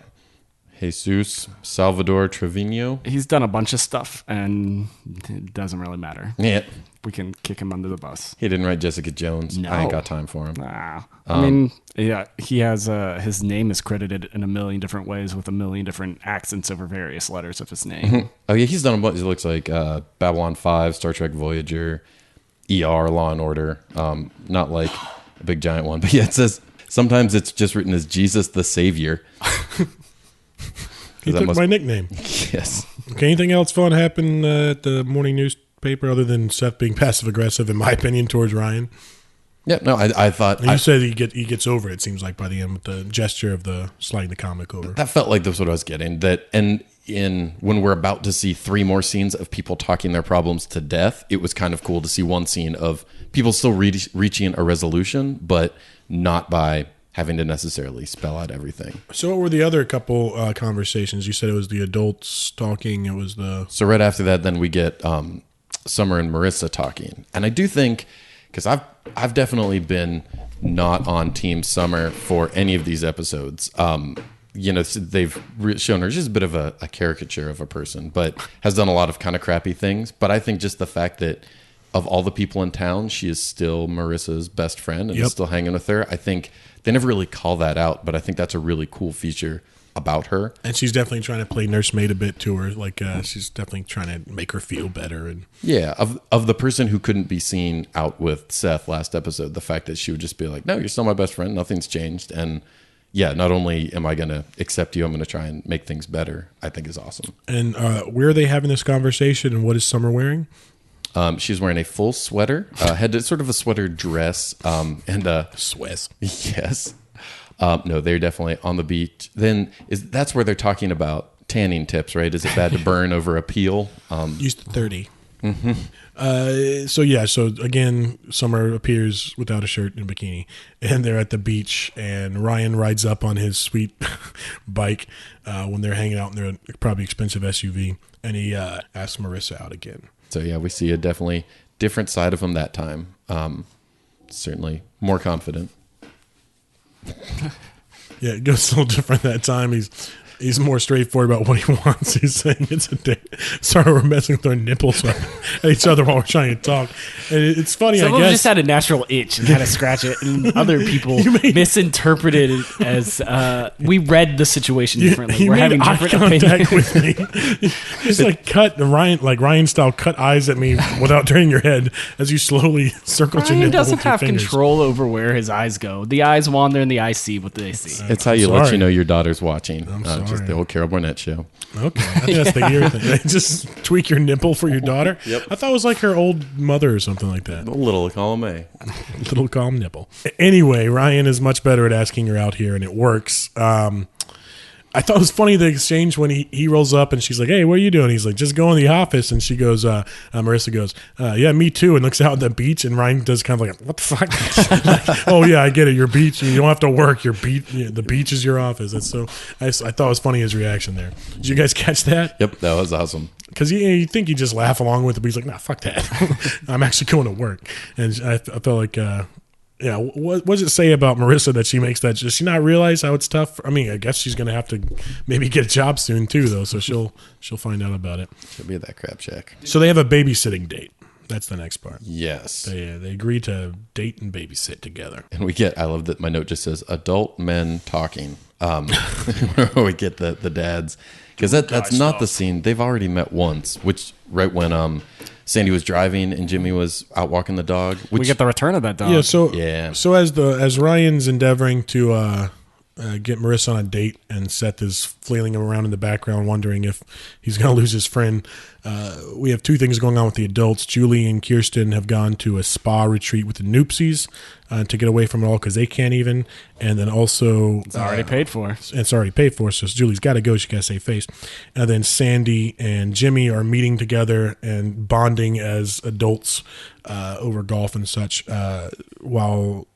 A: Jesus Salvador Trevino?
C: He's done a bunch of stuff, and it doesn't really matter.
A: Yeah.
C: We can kick him under the bus.
A: He didn't write Jessica Jones.
C: No.
A: I ain't got time for him.
C: I mean, yeah, he has his name is credited in a million different ways with a million different accents over various letters of his name.
A: Oh yeah, he's done a bunch. It looks like Babylon 5, Star Trek Voyager, ER, Law and Order. Not like a big giant one, but yeah, it says sometimes it's just written as Jesus the Savior.
B: He
A: that
B: took
A: must-
B: my nickname.
A: Yes.
B: Okay, anything else fun happen at the morning newspaper other than Seth being passive aggressive, in my opinion, towards Ryan?
A: Yeah. No, I thought
B: And you said he gets over it. It seems like by the end with the gesture of the sliding the comic over.
A: that felt like that's what I was getting. That and when we're about to see 3 more scenes of people talking their problems to death, it was kind of cool to see one scene of people still reaching a resolution, but not by having to necessarily spell out everything.
B: So what were the other couple conversations? You said it was the adults talking. It was the...
A: So right after that, then we get Summer and Marissa talking, and I do think because I've definitely been not on Team Summer for any of these episodes. They've shown her just a bit of a caricature of a person, but has done a lot of kind of crappy things. But I think just the fact that of all the people in town, she is still Marissa's best friend and is still hanging with her. I think they never really call that out, but I think that's a really cool feature about her.
B: And she's definitely trying to play nursemaid a bit to her. Like she's definitely trying to make her feel better. And
A: Yeah, of the person who couldn't be seen out with Seth last episode, the fact that she would just be like, no, you're still my best friend. Nothing's changed. And yeah, not only am I going to accept you, I'm going to try and make things better, I think is awesome.
B: And where are they having this conversation, and what is Summer wearing?
A: She's wearing a full sweater, had sort of a sweater dress, and a
B: Swiss.
A: yes. No, they're definitely on the beach. Then that's where they're talking about tanning tips, right? Is it bad to burn over a peel?
B: Used to 30. So again, Summer appears without a shirt and bikini, and they're at the beach, and Ryan rides up on his sweet bike when they're hanging out in their probably expensive SUV, and he asks Marissa out again.
A: So yeah, we see a definitely different side of him that time. Certainly more confident.
B: Yeah, it goes a little different that time. He's more straightforward about what he wants. He's saying it's a date. Sorry, we're messing with our nipples at each other while we're trying to talk. And it's funny,
C: Some
B: I
C: of them
B: guess.
C: just had a natural itch and had to scratch it, and other people misinterpreted it as we read the situation differently.
B: He
C: We're
B: made
C: having
B: eye
C: different
B: contact
C: opinions.
B: with me. Just Ryan style, cut eyes at me without turning your head as you slowly circled your
C: Ryan
B: nipple
C: doesn't
B: with your
C: have
B: fingers.
C: control over where his eyes go. The eyes wander, and the eyes see what they see.
A: It's how you let
B: sorry.
A: you know your daughter's watching.
B: sorry.
A: Just the old Carol Burnett show.
B: Okay, I think that's the ear thing. They just tweak your nipple for your daughter.
A: Yep.
B: I thought it was like her old mother or something like that.
A: A little column A.
B: Little calm nipple. Anyway, Ryan is much better at asking her out here, and it works. I thought it was funny the exchange when he rolls up and she's like, "Hey, what are you doing?" He's like, "Just going to the office." And she goes, Marissa goes, "Yeah, me too." And looks out at the beach, and Ryan does kind of like, "What the fuck?" Like, "Oh yeah, I get it. Your beach. You don't have to work. The beach is your office." That's so. I thought it was funny his reaction there. Did you guys catch that?
A: Yep, that was awesome.
B: Because you think you just laugh along with it, but he's like, "Nah, fuck that. I'm actually going to work." And I felt like Yeah, what does it say about Marissa that she makes that? Does she not realize how it's tough? I mean, I guess she's going to have to maybe get a job soon too, though. So she'll find out about it.
A: She'll be at that crab shack.
B: So they have a babysitting date. That's the next part.
A: Yes.
B: They agree to date and babysit together.
A: And I love that my note just says adult men talking. We get the dads. Because that's not the scene. They've already met once, which right when Sandy was driving and Jimmy was out walking the dog.
C: We get the return of that dog.
B: Yeah. So as Ryan's endeavoring to get Marissa on a date, and Seth is flailing him around in the background, wondering if he's going to lose his friend. We have two things going on with the adults. Julie and Kirsten have gone to a spa retreat with the Noopsies to get away from it all because they can't even. And then also...
C: It's already paid for.
B: It's already paid for, so Julie's got to go. She got to save face. And then Sandy and Jimmy are meeting together and bonding as adults over golf and such while...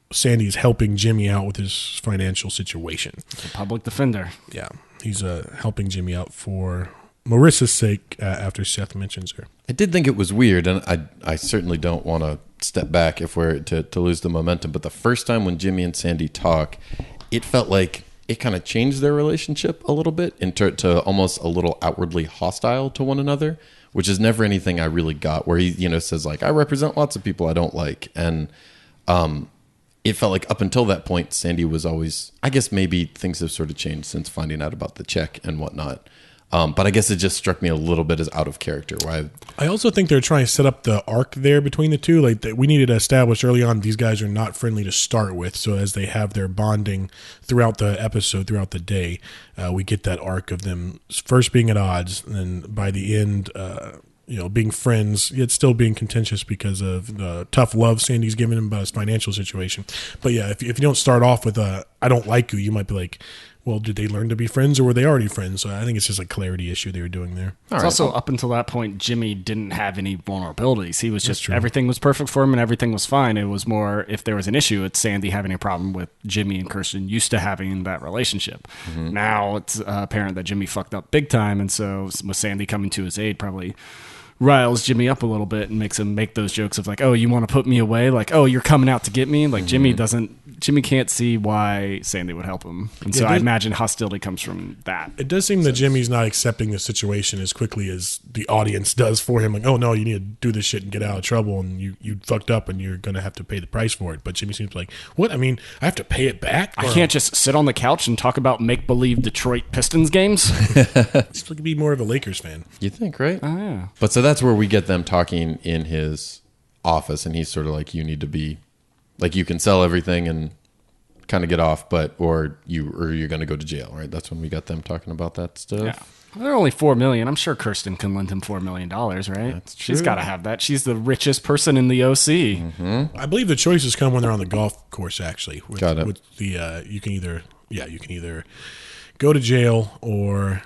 B: Sandy's helping Jimmy out with his financial situation.
C: The public defender.
B: Yeah, he's helping Jimmy out for Marissa's sake after Seth mentions her.
A: I did think it was weird, and I certainly don't want to step back if we're to lose the momentum, but the first time when Jimmy and Sandy talk, it felt like it kind of changed their relationship a little bit to almost a little outwardly hostile to one another, which is never anything I really got, where he says like, I represent lots of people I don't like, and it felt like up until that point, Sandy was always, I guess maybe things have sort of changed since finding out about the check and whatnot. But I guess it just struck me a little bit as out of character.
B: I also think they're trying to set up the arc there between the two. Like we needed to establish early on these guys are not friendly to start with. So as they have their bonding throughout the episode, throughout the day, we get that arc of them first being at odds, and then by the end, being friends, yet still being contentious because of the tough love Sandy's giving him about his financial situation. But yeah, if you don't start off with I don't like you might be like, well, did they learn to be friends or were they already friends? So I think it's just a clarity issue they were doing there.
C: It's also up until that point, Jimmy didn't have any vulnerabilities. He was just, everything was perfect for him and everything was fine. It was more, if there was an issue, it's Sandy having a problem with Jimmy and Kirsten used to having that relationship. Mm-hmm. Now it's apparent that Jimmy fucked up big time. And so with Sandy coming to his aid, probably riles Jimmy up a little bit and makes him make those jokes of like, oh, you want to put me away? Like, oh, you're coming out to get me? Like, Jimmy can't see why Sandy would help him. And so I imagine hostility comes from that.
B: It does seem that Jimmy's not accepting the situation as quickly as the audience does for him. Like, oh, no, you need to do this shit and get out of trouble, and you fucked up and you're going to have to pay the price for it. But Jimmy seems like, what? I mean, I have to pay it back?
C: I can't just sit on the couch and talk about make-believe Detroit Pistons games?
B: He's looking to be more of a Lakers fan.
A: You think, right?
C: Oh, yeah.
A: But so that's where we get them talking in his office, and he's sort of like, you need to be, like, you can sell everything and kind of get off, or you're going to go to jail, right? That's when we got them talking about that stuff.
C: Yeah. Well, they're only $4 million. I'm sure Kirsten can lend him $4 million, right?
A: That's true.
C: She's got to have that. She's the richest person in the OC.
A: Mm-hmm.
B: I believe the choices come when they're on the golf course, actually.
A: Got it.
B: With the, you can either go to jail or,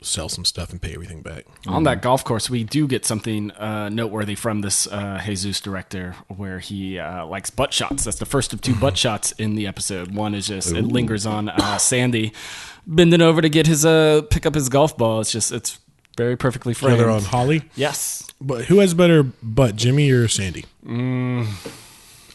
B: sell some stuff and pay everything back.
C: On that golf course, we do get something noteworthy from this Jesus director where he likes butt shots. That's the first of two butt shots in the episode. One is just, it lingers on Sandy bending over to get his pick up his golf ball. It's very perfectly framed.
B: They're on Holly?
C: Yes.
B: But who has better butt, Jimmy or Sandy?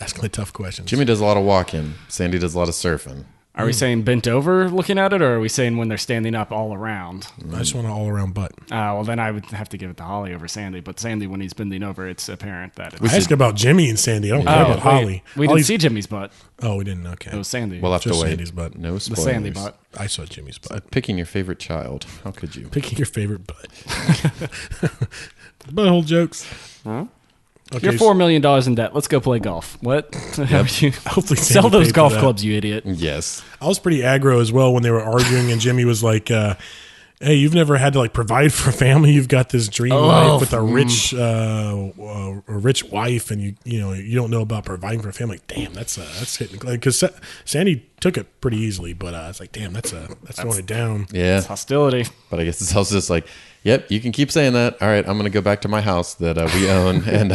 B: Asking the tough questions.
A: Jimmy does a lot of walking. Sandy does a lot of surfing.
C: Are we saying bent over looking at it, or are we saying when they're standing up all around?
B: I just want an all-around butt.
C: Well, then I would have to give it to Holly over Sandy. But Sandy, when he's bending over, it's apparent that it's...
B: I asked about Jimmy and Sandy. I don't care about Holly.
C: We didn't see Jimmy's butt.
B: Oh, we didn't? Okay.
C: It was Sandy.
A: We'll have
B: Just
A: to wait.
B: Sandy's butt.
A: No spoilers.
C: The Sandy butt.
B: I saw Jimmy's butt.
A: Picking your favorite child. How could you?
B: Picking your favorite butt. Butthole jokes.
C: Huh?
B: Okay,
C: You're $4 million in debt. Let's go play golf. What?
B: Hopefully
C: Sell
B: Sandy
C: those
B: paid
C: golf
B: for that.
C: clubs, you idiot.
A: Yes.
B: I was pretty aggro as well when they were arguing, and Jimmy was like, hey, you've never had to provide for a family. You've got this dream life with a rich wife, and you don't know about providing for a family. Damn, that's hitting, because Sandy took it pretty easily, but it's like, damn, that's throwing it down.
A: Yeah.
C: It's hostility.
A: But I guess it's also just like, yep, you can keep saying that. All right, I'm going to go back to my house that we own. And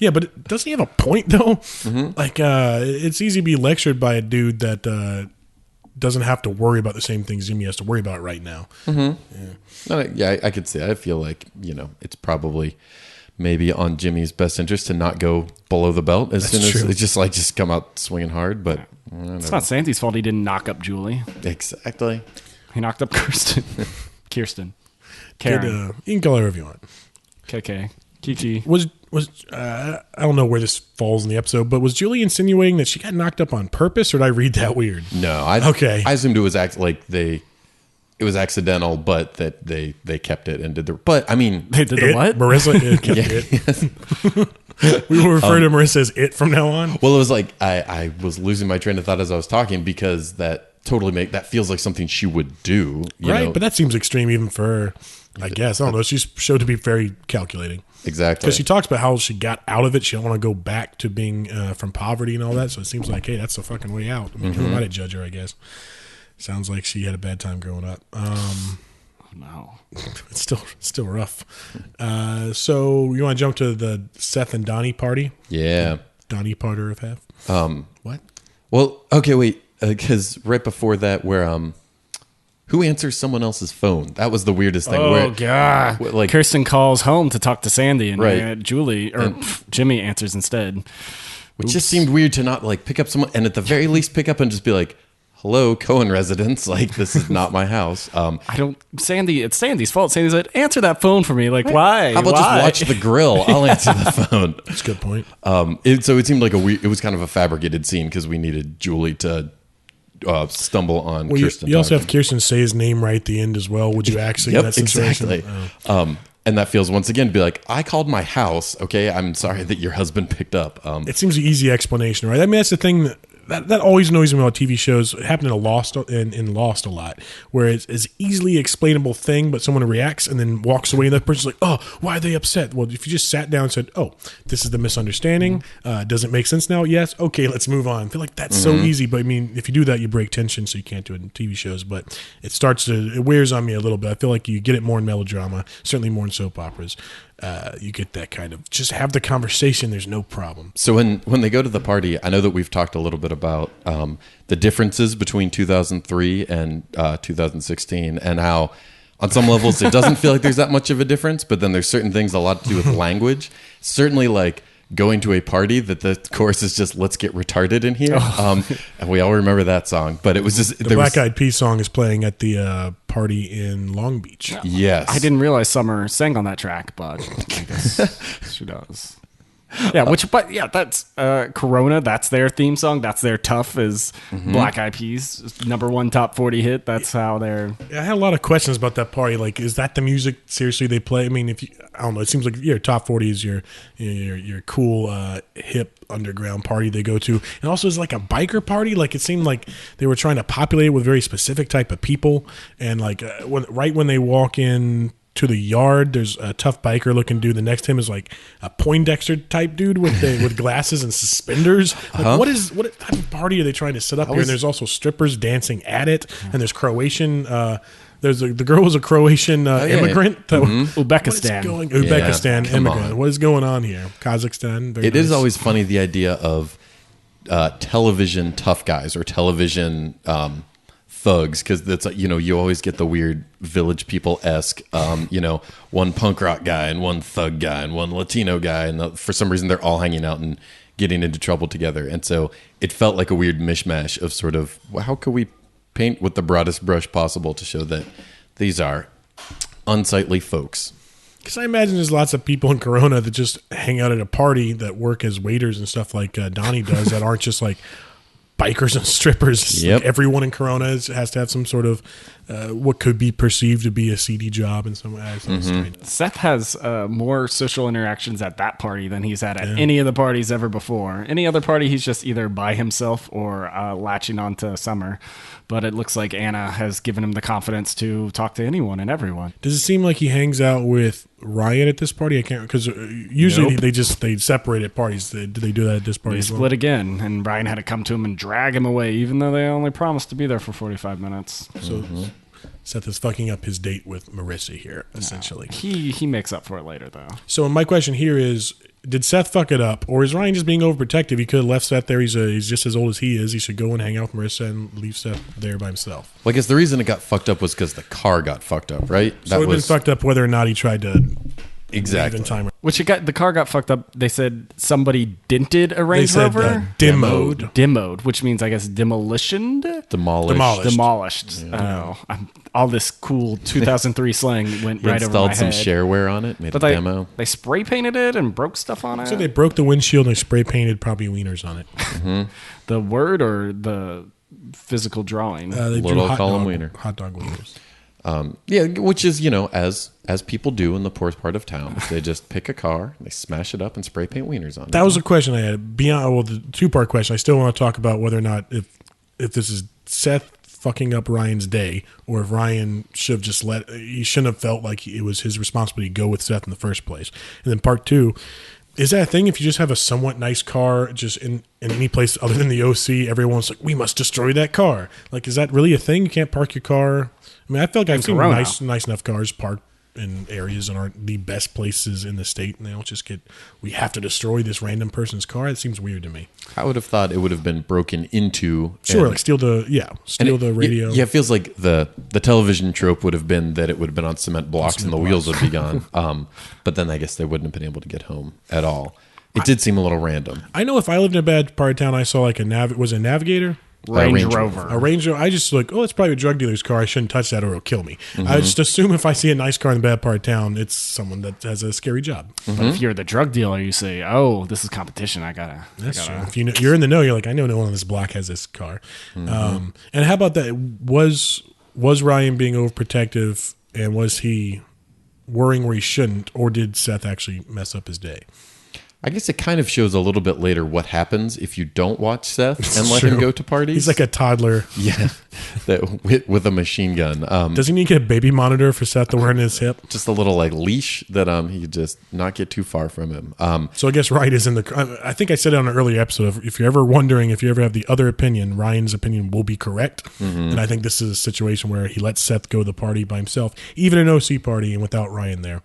B: Yeah, but doesn't he have a point though?
A: Mm-hmm.
B: It's easy to be lectured by a dude that doesn't have to worry about the same things Jimmy has to worry about right now.
A: Mm-hmm. Yeah, I could see. I feel like it's probably maybe on Jimmy's best interest to not go below the belt as soon as
B: true.
A: it's just come out swinging hard. But
C: It's not Sandy's fault he didn't knock up Julie.
A: exactly.
C: He knocked up Kirsten. Karen.
B: You can call her whatever you want.
C: KK. Kiki.
B: Was I don't know where this falls in the episode, but was Julie insinuating that she got knocked up on purpose, or did I read that weird?
A: No,
B: I
A: assumed it was it was accidental, but that they kept it and did the. But I mean,
C: They did the what?
B: Marissa kept it. We will refer to Marissa as it from now on.
A: Well, it was like I was losing my train of thought as I was talking because that that feels like something she would do,
B: Right,
A: know?
B: but that seems extreme even for her. I guess I don't know. She's showed to be very calculating.
A: Exactly.
B: Because she talks about how she got out of it. She don't want to go back to being from poverty and all that. So it seems like, hey, that's the fucking way out. I mean, who am I to judge her, I guess? Sounds like she had a bad time growing up.
C: No.
B: It's still rough. So you want to jump to the Seth and Donnie party?
A: Yeah.
B: Donnie parter of half? What?
A: Well, okay, wait. Because right before that, where who answers someone else's phone? That was the weirdest thing.
C: Oh, God.
A: Like
C: Kirsten calls home to talk to Sandy, and
A: Right.
C: Jimmy answers instead.
A: which just seemed weird to not like pick up someone and at the very least pick up and just be like, hello, Cohen residents. Like, this is not my house.
C: It's Sandy's fault. Sandy said, answer that phone for me. Like, why?
A: How about
C: Why?
A: just watch the grill? I'll answer the phone.
B: That's a good point.
A: So it seemed like it was kind of a fabricated scene because we needed Julie to stumble on
B: Well,
A: Kirsten.
B: you also have
A: talking.
B: Kirsten say his name right at the end as well. Would you actually in
A: Yep,
B: that situation?
A: exactly. And that feels once again to be like, I called my house. Okay, I'm sorry that your husband picked up.
B: It seems an easy explanation, right? I mean, that's the thing that always annoys me about TV shows. It happened in Lost a lot, where it's an easily explainable thing, but someone reacts and then walks away, and that person's like, "Oh, why are they upset?" Well, if you just sat down and said, "Oh, this is the misunderstanding. Does it make sense now?" Yes. Okay, let's move on. I feel like that's so easy, but I mean, if you do that, you break tension, so you can't do it in TV shows. But it wears on me a little bit. I feel like you get it more in melodrama, certainly more in soap operas. You get that kind of just have the conversation. There's no problem.
A: So when they go to the party, I know that we've talked a little bit about the differences between 2003 and 2016, and how on some levels it doesn't feel like there's that much of a difference, but then there's certain things a lot to do with language. Certainly, like going to a party that the chorus is just "Let's get retarded in here," and we all remember that song. But it was just
B: The Black Eyed Peas song is playing at the party in Long Beach.
A: Yes,
C: I didn't realize Summer sang on that track, but I guess she does. Yeah, that's Corona. That's their theme song. That's their Tough is Black Eyed Peas #1 top 40 hit. That's how they're.
B: Yeah, I had a lot of questions about that party. Like, is that the music seriously they play? I mean, I don't know. It seems like your top 40 is your cool hip underground party they go to, and also it's like a biker party. Like, it seemed like they were trying to populate it with very specific type of people, and like when they walk in to the yard, there's a tough biker looking dude. The next to him is like a Poindexter type dude with glasses and suspenders. Like, what type of party are they trying to set up here? And there's also strippers dancing at it, and there's Croatian. The girl was a Croatian immigrant.
C: Uzbekistan.
B: Uzbekistan immigrant. What is going on here? Kazakhstan.
A: It is always funny, the idea of television tough guys or television thugs, because that's, you always get the weird Village People-esque, one punk rock guy and one thug guy and one Latino guy, and for some reason they're all hanging out and getting into trouble together. And so it felt like a weird mishmash of sort of, well, how could we paint with the broadest brush possible to show that these are unsightly folks?
B: Because I imagine there's lots of people in Corona that just hang out at a party that work as waiters and stuff like Donnie does that aren't just like bikers and strippers.
A: Yep.
B: Like everyone in Corona has to have some sort of what could be perceived to be a seedy job in some way.
C: Seth has more social interactions at that party than he's had at any of the parties ever before. Any other party, he's just either by himself or latching on to Summer. But it looks like Anna has given him the confidence to talk to anyone and everyone.
B: Does it seem like he hangs out with Ryan at this party? I can't, because usually they separate at parties. Did they do that at this party?
C: They
B: as well?
C: split again, and Ryan had to come to him and drag him away, even though they only promised to be there for 45 minutes.
B: So Seth is fucking up his date with Marissa here, essentially.
C: He makes up for it later, though.
B: So my question here is, did Seth fuck it up, or is Ryan just being overprotective? He could have left Seth there. He's just as old as he is. He should go and hang out with Marissa and leave Seth there by himself.
A: Well, I guess the reason it got fucked up was because the car got fucked up, right?
B: So it would have been fucked up whether or not he tried to
A: Exactly.
B: leave in time.
C: Which the car got fucked up. They said somebody dented a Range
B: They said,
C: Rover. Demoed, which means I guess demolitioned.
A: Demolished.
C: Oh, all this cool 2003 slang went right over
A: Installed
C: my
A: some
C: head.
A: shareware on it, made a demo.
C: They spray painted it and broke stuff on it.
B: So they broke the windshield and they spray painted probably wieners on it.
C: The word or the physical drawing?
B: They drew
A: Little column wiener.
B: hot dog wieners.
A: Yeah, which is, as people do in the poor part of town, they just pick a car, they smash it up, and spray paint wieners on it.
B: That was a question I had. Beyond the two-part question, I still want to talk about whether or not if this is Seth fucking up Ryan's day, or if Ryan should have just he shouldn't have felt like it was his responsibility to go with Seth in the first place. And then part two, is that a thing if you just have a somewhat nice car just in any place other than the OC, everyone's like, we must destroy that car. Like, is that really a thing? You can't park your car. I mean, I feel like I've seen nice enough cars parked in areas that aren't the best places in the state, and they don't just we have to destroy this random person's car. It seems weird to me.
A: I would have thought it would have been broken into.
B: Sure, like steal the radio.
A: Yeah, it feels like the television trope would have been that it would have been on cement blocks and the wheels would be gone. But then I guess they wouldn't have been able to get home at all. It did seem a little random.
B: I know if I lived in a bad part of town, I saw like a Navigator.
C: Range Rover.
B: A Range Rover. I just it's probably a drug dealer's car. I shouldn't touch that or it'll kill me. I just assume if I see a nice car in the bad part of town, it's someone that has a scary job.
C: But if you're the drug dealer, you say, "Oh, this is competition.
B: That's true. If you're in the know, you're like, I know no one on this block has this car. And how about that? Was Ryan being overprotective, and was he worrying where he shouldn't, or did Seth actually mess up his day?
A: I guess it kind of shows a little bit later what happens if you don't watch Seth and let him go to parties.
B: He's like a toddler.
A: Yeah, with a machine gun.
B: Does he need to get a baby monitor for Seth to wear on his hip?
A: Just a little like leash that he could just not get too far from him.
B: So I guess Ryan is in the. I think I said it on an earlier episode. If you're ever wondering, if you ever have the other opinion, Ryan's opinion will be correct. And I think this is a situation where he lets Seth go to the party by himself, even an OC party, and without Ryan there.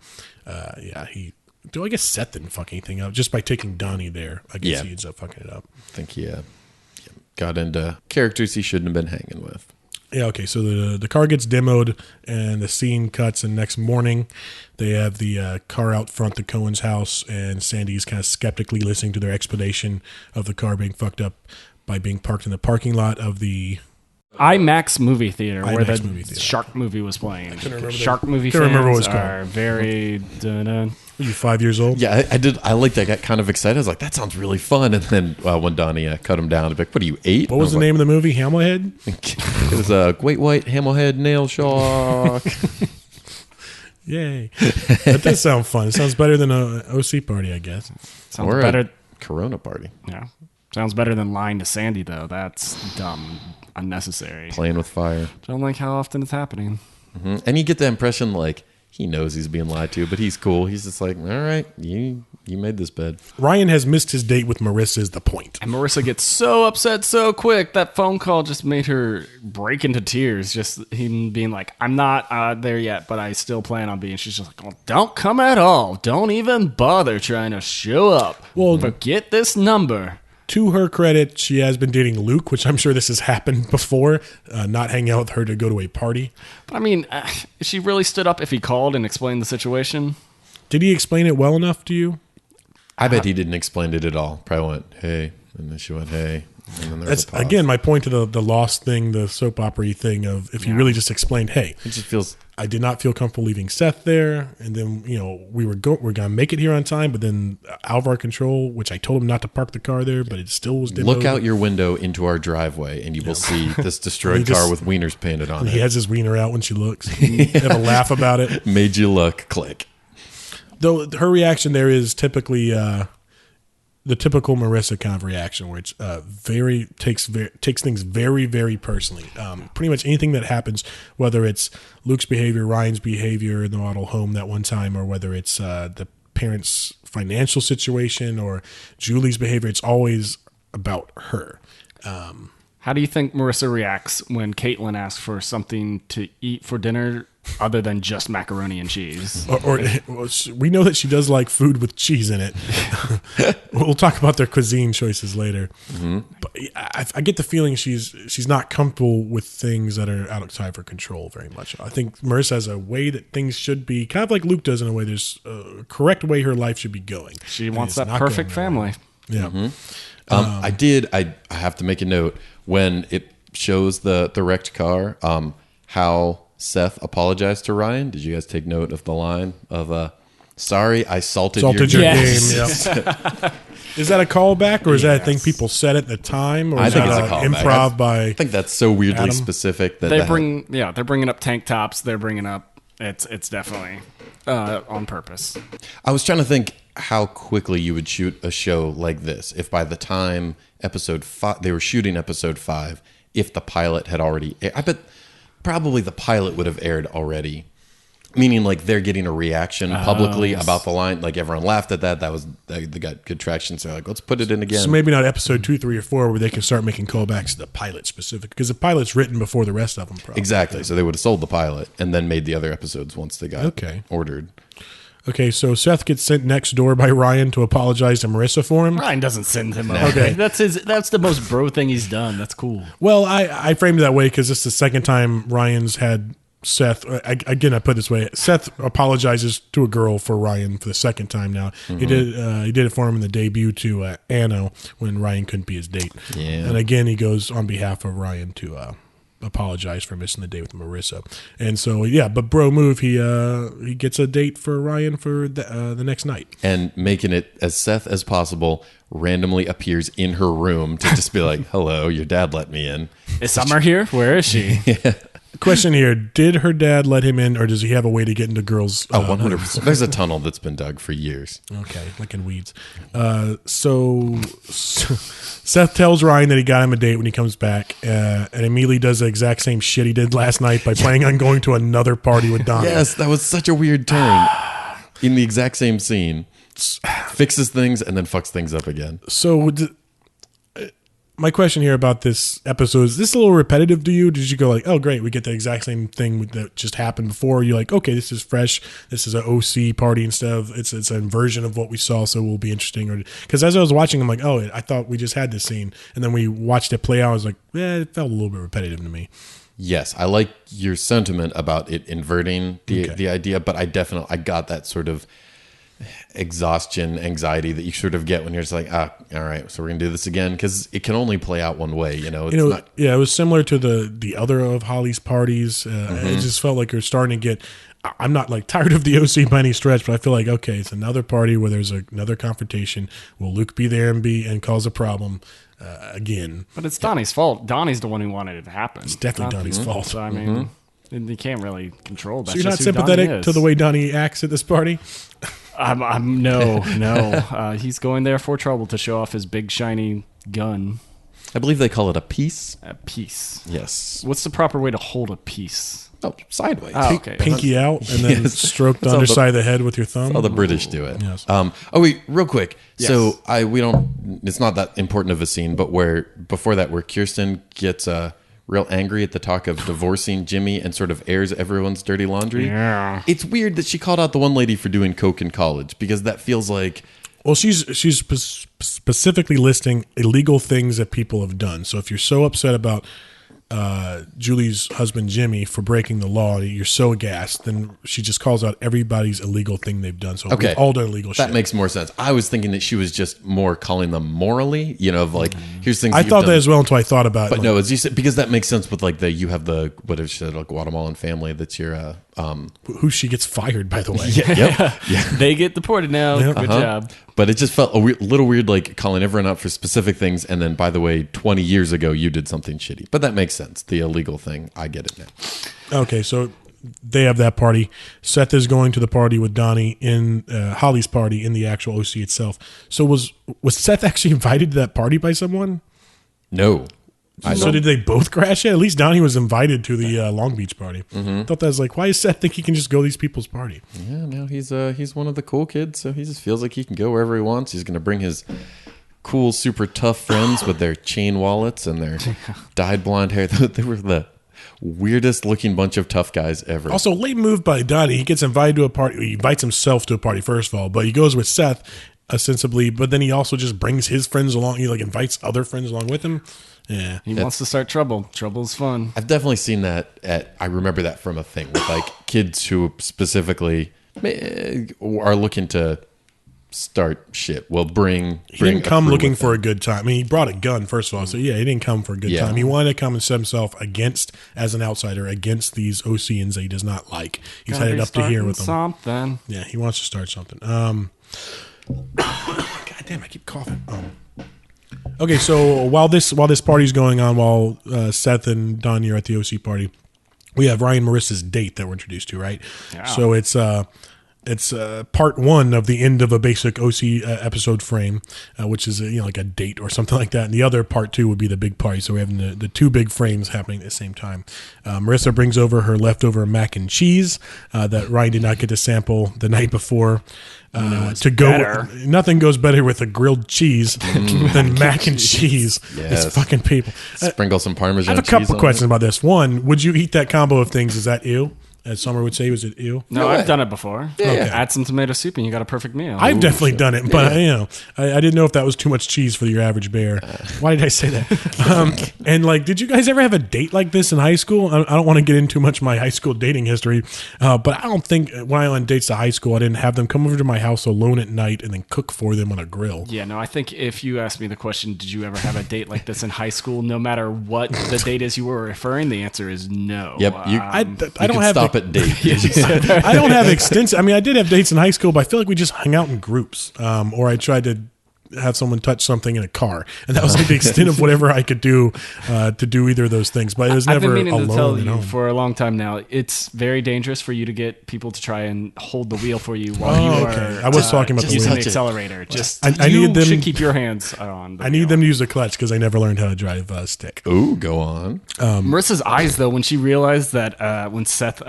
B: I guess Seth didn't fuck anything up just by taking Donnie there. I guess he ends up fucking it up.
A: I think he got into characters he shouldn't have been hanging with.
B: Yeah, okay, so the car gets demoed and the scene cuts, and next morning they have the car out front the Cohen's house, and Sandy's kind of skeptically listening to their explanation of the car being fucked up by being parked in the parking lot of the
C: IMAX movie theater where
B: IMAX
C: the
B: movie theater.
C: Shark movie was playing.
B: Shark
C: movie
B: fans
C: fans
B: what it was
C: are
B: called.
C: very...
B: Were you 5 years old?
A: Yeah, I did. I liked that. I got kind of excited. I was like, that sounds really fun. And then when Donnie cut him down, I'd be like, what are you, 8?
B: What was the name of the movie? Hammerhead?
A: It was a Great White Hammerhead Nail Shark.
B: Yay. That does sound fun. It sounds better than an OC party, I guess.
C: Sounds
A: or
C: better.
A: a Corona party.
C: Yeah. Sounds better than lying to Sandy, though. That's dumb. Unnecessary.
A: Playing with fire.
C: Don't like how often it's happening.
A: And you get the impression like he knows he's being lied to, but he's cool. He's just like, all right, you made this bed.
B: Ryan has missed his date with Marissa is the point.
C: And Marissa gets so upset so quick. That phone call just made her break into tears. Just him being like, I'm not there yet, but I still plan on being. She's just like, well, don't come at all. Don't even bother trying to show up.
B: Well,
C: forget this number.
B: To her credit, she has been dating Luke, which I'm sure this has happened before, not hanging out with her to go to a party.
C: But I mean, she really stood up if he called and explained the situation.
B: Did he explain it well enough to you?
A: I bet he didn't explain it at all. Probably went, hey. And then she went, hey. And then
B: That's, again, my point to the Lost thing, the soap opera thing of if you really just explained, hey,
A: it just feels...
B: I did not feel comfortable leaving Seth there, and then we're gonna make it here on time, but then out of our control, which I told him not to park the car there, but it still was demoed.
A: Look out your window into our driveway, and you will see this destroyed car with wieners painted on it.
B: He has his wiener out when she looks. Have a laugh about it.
A: Made you look. Click.
B: Though her reaction there is typically the typical Marissa kind of reaction, where it's takes things very, very personally. Pretty much anything that happens, whether it's Luke's behavior, Ryan's behavior in the model home that one time, or whether it's the parents' financial situation or Julie's behavior, it's always about her.
C: How do you think Marissa reacts when Caitlin asks for something to eat for dinner other than just macaroni and cheese.
B: Or we know that she does like food with cheese in it. We'll talk about their cuisine choices later. But I get the feeling she's not comfortable with things that are outside of her control very much. I think Marissa has a way that things should be, kind of like Luke does in a way. There's a correct way her life should be going.
C: She wants that perfect family.
B: Yeah.
A: I have to make a note when it shows the wrecked car, how Seth apologized to Ryan. Did you guys take note of the line of sorry I salted your
B: your
C: Yes.
B: game? Yep. Is that a callback, or is that a thing people said at the time, or
A: I
B: is
A: think
B: that
A: it's a callback.
B: improv by?
A: I think that's so weirdly
B: Adam?
A: specific that
C: They're bringing up tank tops. They're bringing up it's definitely on purpose.
A: I was trying to think how quickly you would shoot a show like this if by the time episode 5 they were shooting episode 5, if the pilot had already I bet probably the pilot would have aired already, meaning like they're getting a reaction publicly about the line, like everyone laughed at that was they got good traction, so like let's put it in again.
B: So maybe not episode 2, 3, or 4 where they can start making callbacks to the pilot specific, because the pilot's written before the rest of them. Probably.
A: Exactly, so they would have sold the pilot and then made the other episodes once they got ordered.
B: Okay, so Seth gets sent next door by Ryan to apologize to Marissa for him.
C: Ryan doesn't send him over.
B: Okay.
C: That's the most bro thing he's done. That's cool.
B: Well, I framed it that way because this is the second time Ryan's had Seth. Again, I put it this way: Seth apologizes to a girl for Ryan for the second time now. He did it for him in the debut to Anno when Ryan couldn't be his date.
A: Yeah.
B: And again, he goes on behalf of Ryan to apologize for missing the date with Marissa. And so but bro move, he gets a date for Ryan for the next night, and
A: making it as Seth as possible randomly appears in her room to just be like, hello, your dad let me in.
C: Is Summer here? Where is she?
B: Question here: did her dad let him in, or does he have a way to get into girls?
A: 100%. There's a tunnel that's been dug for years.
B: Okay, like in weeds. So Seth tells Ryan that he got him a date when he comes back, and immediately does the exact same shit he did last night by planning on going to another party with Donnie.
A: Yes, that was such a weird turn. In the exact same scene, fixes things and then fucks things up again.
B: So my question here about this episode, is this a little repetitive to you? Did you go like, oh great, we get the exact same thing that just happened before? You're like, okay, this is fresh. This is an OC party and stuff. It's an inversion of what we saw, so it will be interesting. Or because as I was watching, I'm like, oh, I thought we just had this scene, and then we watched it play out. I was like, it felt a little bit repetitive to me.
A: Yes, I like your sentiment about it inverting the idea, but I got that sort of exhaustion, anxiety that you sort of get when you're just like, all right, so we're gonna do this again, because it can only play out one way, It's not.
B: Yeah, it was similar to the other of Holly's parties. It just felt like you're starting to get. I'm not like tired of the OC by any stretch, but I feel like okay, it's another party where there's another confrontation. Will Luke be there and cause a problem again?
C: But it's Donnie's fault. Donnie's the one who wanted it to happen.
B: It's definitely Donnie's fault.
C: So I mean, you can't really control that.
B: So you're not sympathetic to the way Donnie acts at this party?
C: No. He's going there for trouble to show off his big shiny gun.
A: I believe they call it a piece.
C: A piece.
A: Yes.
C: What's the proper way to hold a piece?
A: Oh, sideways.
C: Oh, okay.
B: Pinky out and then stroke the underside of the head with your thumb.
A: All the British do it.
B: Yes.
A: Wait, real quick.
C: Yes.
A: So it's not that important of a scene, but where Kirsten gets real angry at the talk of divorcing Jimmy and sort of airs everyone's dirty laundry.
C: Yeah.
A: It's weird that she called out the one lady for doing coke in college, because that feels like...
B: Well, she's specifically listing illegal things that people have done. So if you're so upset about Julie's husband Jimmy for breaking the law, you're so aghast, then she just calls out everybody's illegal thing they've done. So we've all done illegal shit.
A: That makes more sense. I was thinking that she was just more calling them morally, of like, here's things
B: I
A: you've
B: thought
A: done.
B: that as well until I thought about it.
A: But no, as you said, because that makes sense with like you have the, what if she said, like Guatemalan family that's your...
B: who she gets fired, by the way.
A: Yeah.
C: They get deported now.
B: Yep.
C: Good job.
A: But it just felt a little weird, like calling everyone out for specific things, and then, by the way, 20 years ago you did something shitty. But that makes sense. The illegal thing, I get it now.
B: Okay, so they have that party. Seth is going to the party with Donnie in Holly's party in the actual OC itself. So was Seth actually invited to that party by someone?
A: No.
B: So did they both crash it? At least Donnie was invited to the Long Beach party. I thought that was like, why does Seth think he can just go to these people's party?
A: Yeah, no, he's one of the cool kids, so he just feels like he can go wherever he wants. He's going to bring his cool, super tough friends with their chain wallets and their dyed blonde hair. They were Weirdest looking bunch of tough guys ever.
B: Also, late move by Donnie. He gets invited to a party. He invites himself to a party, first of all, but he goes with Seth, ostensibly, but then he also just brings his friends along. He like invites other friends along with him. Yeah.
C: He wants to start trouble. Trouble's fun.
A: I've definitely seen that I remember that from a thing with like kids who specifically are looking to start shit. Well,
B: he didn't come looking for a good time. I mean, he brought a gun, first of all. So, yeah, he didn't come for a good time. He wanted to come and set himself as an outsider, against these Oceans that he does not like. He's headed up to here with them.
C: Something.
B: Yeah, he wants to start something. God damn, I keep coughing. Okay, so while this party's going on, while Seth and Donnie are at the OC party, we have Ryan and Marissa's date that we're introduced to, right? Yeah. So it's part one of the end of a basic OC episode frame, which is like a date or something like that. And the other part two would be the big party. So we're having the two big frames happening at the same time. Marissa brings over her leftover mac and cheese that Ryan did not get to sample the night before. Nothing goes better with a grilled cheese than mac and cheese.
A: Yes.
B: It's fucking people.
A: Sprinkle some Parmesan cheese.
B: I have a couple questions about this. One, would you eat that combo of things? Is that ew? As Summer would say, was it ew?
C: No, I've done it before.
A: Yeah. Okay.
C: Add some tomato soup and you got a perfect meal.
B: I've definitely done it, but I didn't know if that was too much cheese for your average bear. Why did I say that? And like, did you guys ever have a date like this in high school? I don't want to get into much of my high school dating history, but I don't think when I went on dates to high school, I didn't have them come over to my house alone at night and then cook for them on a grill.
C: Yeah, no, I think if you asked me the question, did you ever have a date like this in high school, no matter what the date is you were referring, the answer is no.
A: Yep.
B: I don't have
A: stop at date.
B: I don't have extensive. I mean, I did have dates in high school, but I feel like we just hung out in groups, or I tried to have someone touch something in a car, and that was like the extent of whatever I could do to do either of those things. But it was never alone. I've been meaning to tell you
C: for a long time now. It's very dangerous for you to get people to try and hold the wheel for you while you are.
B: I was talking about
C: using the accelerator. I need them. Should keep your hands on.
B: I need them to use the clutch because I never learned how to drive a stick.
A: Ooh, go on.
C: Marissa's eyes though when she realized that when Seth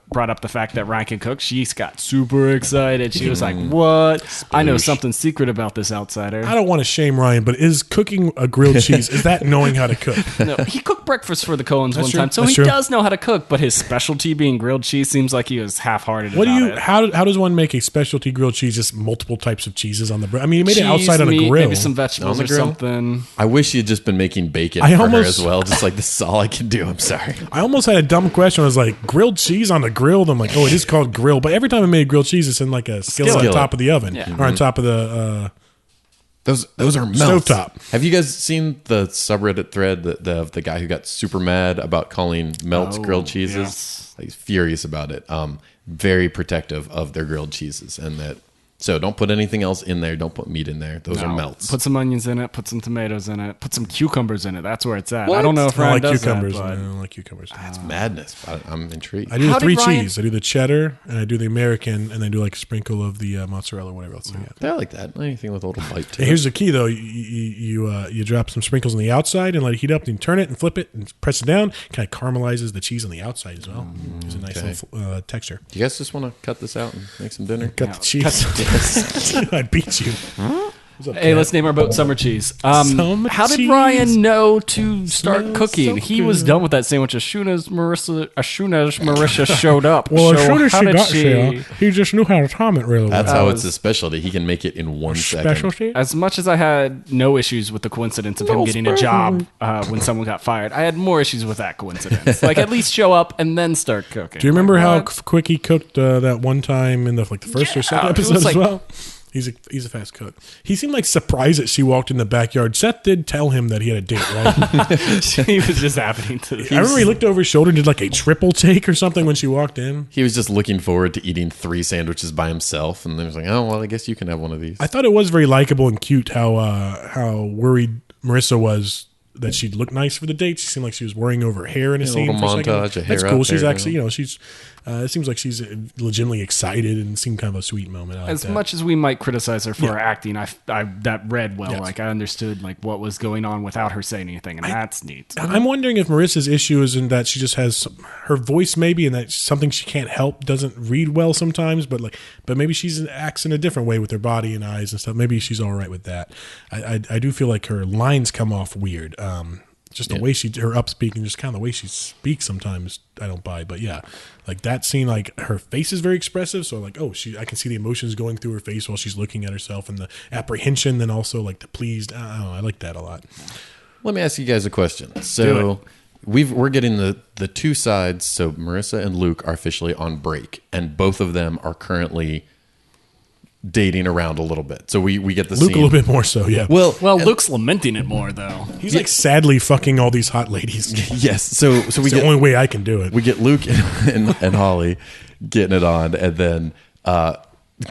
C: brought up the fact that Ryan can cook, she got super excited. She was like, "What? Sploosh. I know something secret about this outsider."
B: I don't want to shame Ryan, but is cooking a grilled cheese, is that knowing how to cook?
C: No, he cooked breakfast for the Coens one time, so he does know how to cook, but his specialty being grilled cheese seems like he was half-hearted about it.
B: How does one make a specialty grilled cheese, just multiple types of cheeses on the bread? I mean, he made it outside on a grill.
C: Maybe some vegetables or something.
A: I wish he had just been making bacon for her as well, just like, this is all I can do, I'm sorry.
B: I almost had a dumb question. I was like, grilled cheese on the grill? I'm like, oh, it is called grill, but every time I made grilled cheese, it's in like a skillet on top of the oven, or on top of the...
A: Those are melts.
B: Stovetop.
A: Have you guys seen the subreddit thread of the guy who got super mad about calling melts grilled cheeses?
C: Yes.
A: He's furious about it. Very protective of their grilled cheeses, and that. So don't put anything else in there. Don't put meat in there. Those are melts.
C: Put some onions in it. Put some tomatoes in it. Put some cucumbers in it. That's where it's at.
A: What?
C: I don't know if Ryan does
B: cucumbers.
C: that, but...
B: I don't like cucumbers.
A: That's madness. I'm intrigued.
B: I do the three cheese. I do the cheddar, and I do the American, and I do like a sprinkle of the mozzarella or whatever else I got.
A: I like that. Anything with a little bite to
B: it. Here's the key, though. You drop some sprinkles on the outside and let it heat up, and you turn it and flip it and press it down. Kind of caramelizes the cheese on the outside as well. It's a nice little texture.
A: Do you guys just want to cut this out and make some dinner?
B: Cut the cheese. I beat you.
C: Hey, let's name our boat Summer Cheese. How did Ryan know to start cooking? He was done with that sandwich as soon as Marisha showed up.
B: Well, as soon as she got here, he just knew how to time it really well.
A: That's how it's a specialty. He can make it in 1 second.
C: As much as I had no issues with the coincidence of him getting a job when someone got fired, I had more issues with that coincidence. Like, at least show up and then start cooking.
B: Do you remember how quick he cooked that one time in the first or second episode as well? He's a fast cook. He seemed like surprised that she walked in the backyard. Seth did tell him that he had a date, right?
C: He was just happening to.
B: I remember he looked over his shoulder and did like a triple take or something when she walked in.
A: He was just looking forward to eating 3 sandwiches by himself, and then he was like, "Oh well, I guess you can have one of these."
B: I thought it was very likable and cute how worried Marissa was that she'd look nice for the date. She seemed like she was worrying over her hair in a scene.
A: A little montage of hair.
B: That's cool. She's actually, she's. It seems like she's legitimately excited and seemed kind of a sweet moment.
C: As much as we might criticize her for her acting, I that read well. Yes. Like I understood like what was going on without her saying anything, and that's neat.
B: I'm wondering if Marissa's issue is in that she just has her voice maybe, and that's something she can't help, doesn't read well sometimes, but maybe she's acts in a different way with her body and eyes and stuff. Maybe she's all right with that. I do feel like her lines come off weird. just the way her upspeak and just kind of the way she speaks sometimes I don't buy. But yeah, like that scene, like her face is very expressive. So like, I can see the emotions going through her face while she's looking at herself, and the apprehension, then also like the pleased. I don't know, I like that a lot.
A: Let me ask you guys a question. So we're getting the two sides. So Marissa and Luke are officially on break, and both of them are currently dating around a little bit. So we get the
B: Luke
A: scene.
B: a little bit more so, yeah.
C: Well, Luke's lamenting it more though.
B: He's like sadly fucking all these hot ladies.
A: Yes. So we
B: It's
A: get
B: the only way I can do it.
A: we get Luke and Holly getting it on, and then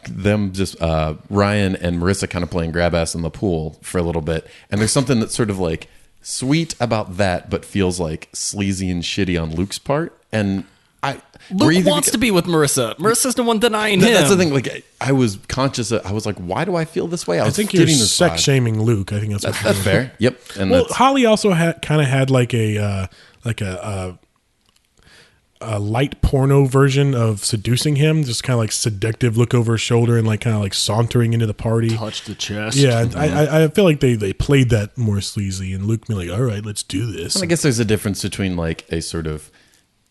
A: them just Ryan and Marissa kind of playing grab ass in the pool for a little bit. And there's something that's sort of like sweet about that, but feels like sleazy and shitty on Luke's part. And
C: Luke wants to be with Marissa. Marissa's the one denying him.
A: That's the thing. Like I was conscious of, I was like, why do I feel this way?
B: I think you're sex shaming Luke. I think that's
A: fair. Yep. And
B: Holly also had like a light porno version of seducing him, just kind of like seductive look over his shoulder and like kind of like sauntering into the party.
C: Touch the chest.
B: Yeah, I feel like they played that more sleazy, and Luke being like, all right, let's do this.
A: And I guess there's a difference between like a sort of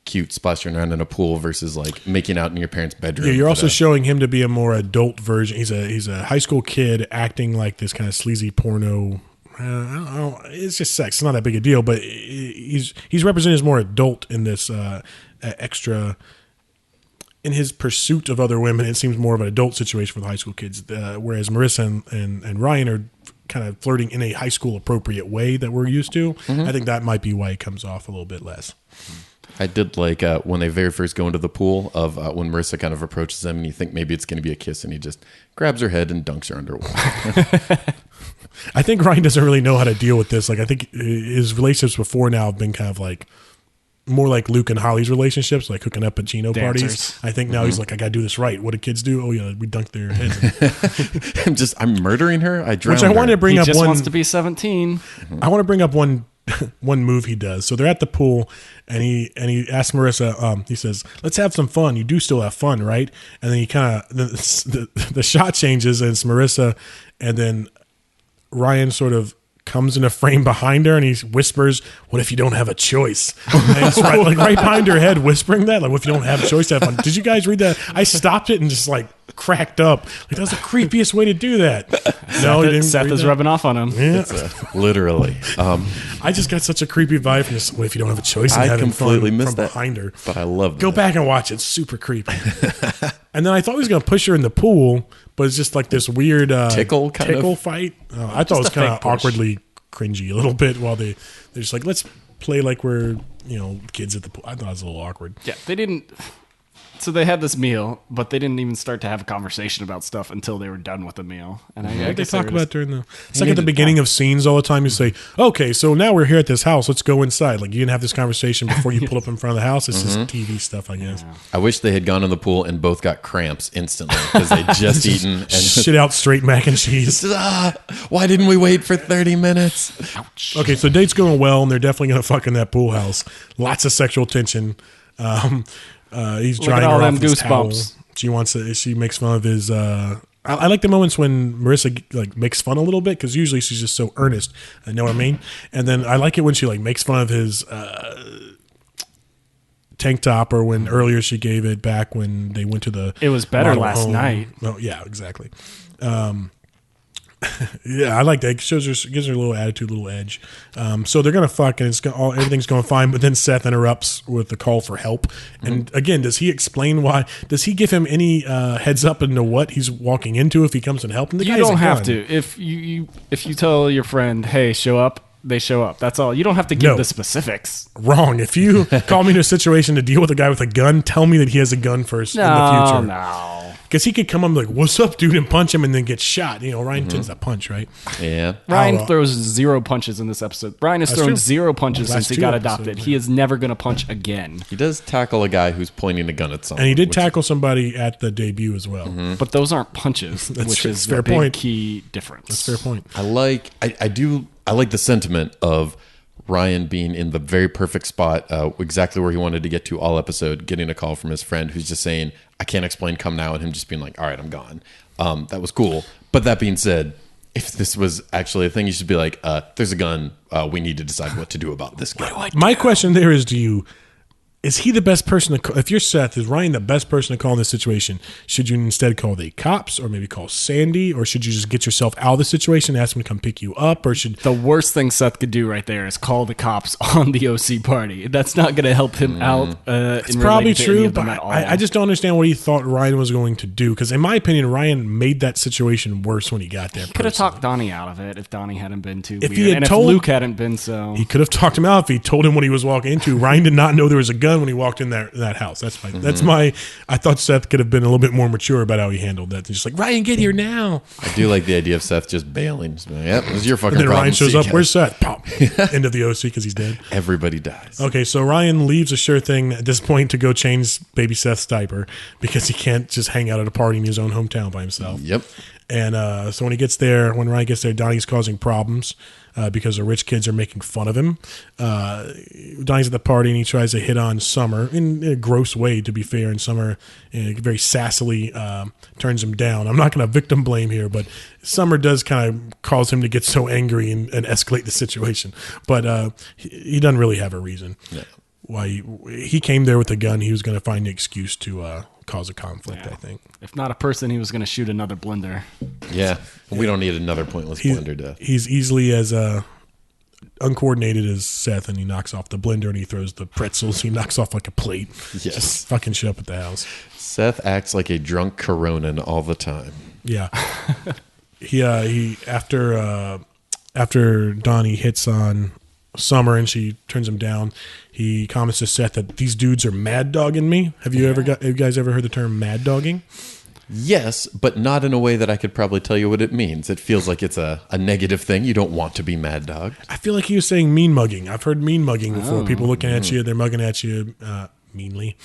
A: cute splashing around in a pool versus like making out in your parents' bedroom.
B: Yeah, you're also showing him to be a more adult version. He's a high school kid acting like this kind of sleazy porno. I don't know. It's just sex. It's not that big a deal, but he's represented as more adult in this extra. In his pursuit of other women, it seems more of an adult situation for the high school kids, whereas Marissa and Ryan are kind of flirting in a high school appropriate way that we're used to. Mm-hmm. I think that might be why it comes off a little bit less.
A: I did like when they very first go into the pool of when Marissa kind of approaches him and you think maybe it's going to be a kiss and he just grabs her head and dunks her underwater.
B: I think Ryan doesn't really know how to deal with this. Like I think his relationships before now have been kind of like more like Luke and Holly's relationships, like hooking up at Chino parties. I think now he's like, I got to do this right. What do kids do? Oh yeah, we dunk their heads.
A: I'm murdering her. I drowned
B: Which I wanted to bring
C: he
B: up.
C: Just
B: one,
C: wants to be 17.
B: I want to bring up one move he does. So they're at the pool and he asks Marissa, he says, let's have some fun. You do still have fun, right? And then he kind of, the shot changes and it's Marissa, and then Ryan sort of comes in a frame behind her and he whispers, what if you don't have a choice? And it's right behind her head whispering that, like, what if you don't have a choice to have fun? Did you guys read that? I stopped it and just like cracked up. Like, that was the creepiest way to do that. No,
C: Seth is rubbing off on him.
B: Yeah.
A: Literally.
B: I just got such a creepy vibe from this. What if you don't have a choice? And
A: I completely missed that
B: behind her.
A: But I love that.
B: Go back and watch it. It's super creepy. And then I thought he was going to push her in the pool, but it's just like this weird
A: tickle
B: fight. I thought it was kind of awkwardly cringy a little bit while they're just like, let's play like we're kids at the pool. I thought it was a little awkward.
C: Yeah, they didn't. So they had this meal, but they didn't even start to have a conversation about stuff until they were done with the meal. And I
B: guess they talk about during the. It's like at the beginning of scenes all the time. You say, "Okay, so now we're here at this house. Let's go inside." Like you didn't have this conversation before you pull up in front of the house. It's just TV stuff, I guess.
A: Yeah. I wish they had gone in the pool and both got cramps instantly because they just eaten and
B: shit out straight mac and cheese.
A: Why didn't we wait for 30 minutes?
B: Ouch. Okay, so date's going well, and they're definitely going to fuck in that pool house. Lots of sexual tension. He's drying her off his towel. She makes fun of his. I like the moments when Marissa like makes fun a little bit because usually she's just so earnest. You know what I mean? And then I like it when she like makes fun of his tank top, or when earlier she gave it back when they went to the.
C: It was better last night.
B: Oh yeah, exactly. Yeah, I like that. It gives her a little attitude, a little edge. So they're gonna fuck, and everything's going fine. But then Seth interrupts with the call for help. And again, does he explain why? Does he give him any heads up into what he's walking into if he comes and help him?
C: You don't have to. If you tell your friend, "Hey, show up," they show up. That's all. You don't have to give the specifics.
B: Wrong. If you call me to a situation to deal with a guy with a gun, tell me that he has a gun first in the future.
C: No.
B: Because he could come up like, what's up, dude, and punch him and then get shot. Ryan tends to punch, right?
A: Yeah.
C: Ryan throws 0 punches in this episode. Ryan has thrown 0 punches since he got adopted. He is never going to punch again.
A: He does tackle a guy who's pointing a gun at someone.
B: And he did tackle somebody at the debut as well.
A: Mm-hmm.
C: But those aren't punches, which is
B: fair
C: a big
B: point.
C: Key difference.
B: That's a fair point.
A: I like the sentiment of Ryan being in the very perfect spot, exactly where he wanted to get to all episode, getting a call from his friend who's just saying, I can't explain, come now, and him just being like, all right, I'm gone. That was cool. But that being said, if this was actually a thing, you should be like, there's a gun. We need to decide what to do about this gun.
B: My question there is, is he the best person to call? If you're Seth, is Ryan the best person to call in this situation? Should you instead call the cops or maybe call Sandy? Or should you just get yourself out of the situation and ask him to come pick you up? Or should
C: The worst thing Seth could do right there is call the cops on the OC party. That's not going to help him out.
B: It's probably true, but I just don't understand what he thought Ryan was going to do. Because in my opinion, Ryan made that situation worse when he got there.
C: He could have talked Donnie out of it if Donnie hadn't been too
B: If
C: weird.
B: he had
C: and
B: told-
C: if Luke hadn't been so...
B: He could have talked him out if he told him what he was walking into. Ryan did not know there was a gun when he walked in that house. That's my. I thought Seth could have been a little bit more mature about how he handled that. Just like, Ryan, get here now.
A: I do like the idea of Seth just bailing. Just like, yep, it's your fucking
B: And then
A: problem.
B: Ryan shows
A: See you
B: up.
A: guys.
B: Where's Seth? Pop into the OC because he's dead.
A: Everybody dies.
B: Okay, so Ryan leaves a sure thing at this point to go change baby Seth's diaper because he can't just hang out at a party in his own hometown by himself.
A: Yep.
B: And so when Ryan gets there, Donnie's causing problems because the rich kids are making fun of him. Donnie's at the party and he tries to hit on Summer in a gross way, to be fair. And Summer very sassily turns him down. I'm not going to victim blame here, but Summer does kind of cause him to get so angry and escalate the situation. But he doesn't really have a reason.
A: Yeah.
B: Why he came there with a gun. He was going to find an excuse to cause a conflict, I think.
C: If not a person, he was going to shoot another blender.
A: Yeah. We don't need another pointless blender death.
B: He's easily as uncoordinated as Seth, and he knocks off the blender and he throws the pretzels. He knocks off like a plate.
A: Yes.
B: Just fucking shit up at the house.
A: Seth acts like a drunk Coronan all the time.
B: Yeah. he after Donnie hits on Summer and she turns him down, he comments to Seth that these dudes are mad dogging me. Have you guys ever heard the term mad dogging?
A: Yes, but not in a way that I could probably tell you what it means. It feels like it's a negative thing. You don't want to be mad dogged.
B: I feel like he was saying mean mugging. I've heard mean mugging before. People looking at you, they're mugging at you meanly.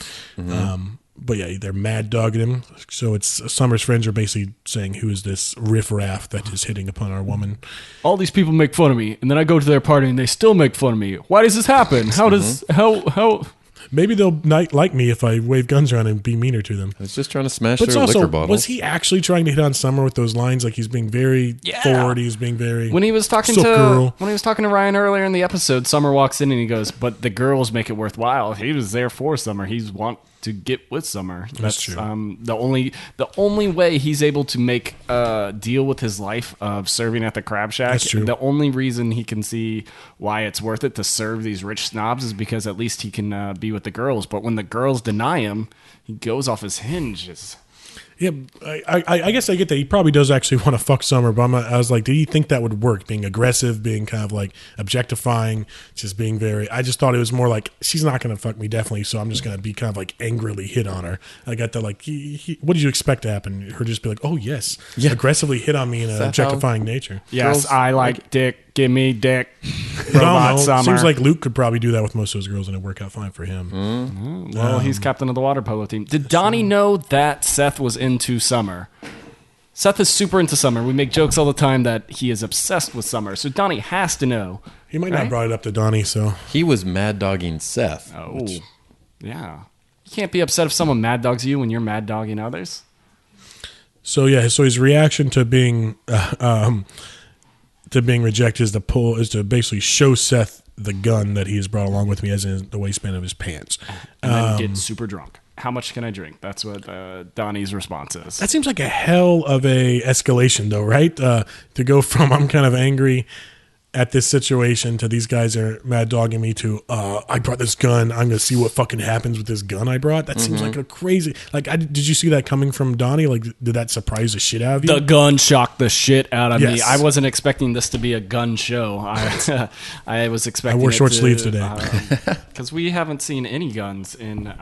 B: But yeah, they're mad dogging him. So it's Summer's friends are basically saying, "Who is this riffraff that is hitting upon our woman?"
C: All these people make fun of me, and then I go to their party and they still make fun of me. Why does this happen? How does how?
B: Maybe they'll not like me if I wave guns around and be meaner to them.
A: I was just trying to smash
B: But
A: their
B: also,
A: liquor bottles.
B: was he actually trying to hit on Summer with those lines? Like he's being very forward. He's being very
C: When he was talking
B: "Sup, girl?"
C: when he was talking to Ryan earlier in the episode, Summer walks in and he goes, "But the girls make it worthwhile." He was there for Summer. He's to get with Summer. That's
B: true.
C: The only way he's able to make deal with his life of serving at the Crab Shack.
B: That's true.
C: The only reason he can see why it's worth it to serve these rich snobs is because at least he can be with the girls. But when the girls deny him, he goes off his hinges.
B: Yeah, I guess I get that. He probably does actually want to fuck Summer, but I was like, did he think that would work? Being aggressive, being kind of like objectifying, just being very. I just thought it was more like, she's not going to fuck me, definitely, so I'm just going to be kind of like angrily hit on her. I got that, like, what did you expect to happen? Her just be like, oh, yes, aggressively hit on me in an objectifying nature.
C: Yes,
A: Girls
C: I like dick. Give me dick.
B: I
C: Robot
B: don't know.
C: Summer.
B: Seems like Luke could probably do that with most of those girls and it'd work out fine for him.
C: Well, he's captain of the water polo team. Did Donnie know that Seth was into Summer? Seth is super into Summer. We make jokes all the time that he is obsessed with Summer. So Donnie has to know.
B: He might not have brought it up to Donnie, so.
A: He was mad dogging Seth.
C: Oh, yeah. You can't be upset if someone mad dogs you when you're mad dogging others.
B: So yeah, so his reaction to being rejected is to basically show Seth the gun that he has brought along with me, as in the waistband of his pants,
C: And then get super drunk. How much can I drink? That's what Donnie's response is.
B: That seems like a hell of a escalation, though, right? To go from I'm kind of angry at this situation to these guys are mad dogging me to I brought this gun. I'm gonna see what fucking happens with this gun I brought. That seems like a crazy. Like, did you see that coming from Donnie? Like, did that surprise the shit out of you?
C: The gun shocked the shit out of me.
B: Yes.
C: I wasn't expecting this to be a gun show. I was expecting.
B: I wore short sleeves today
C: because we haven't seen any guns in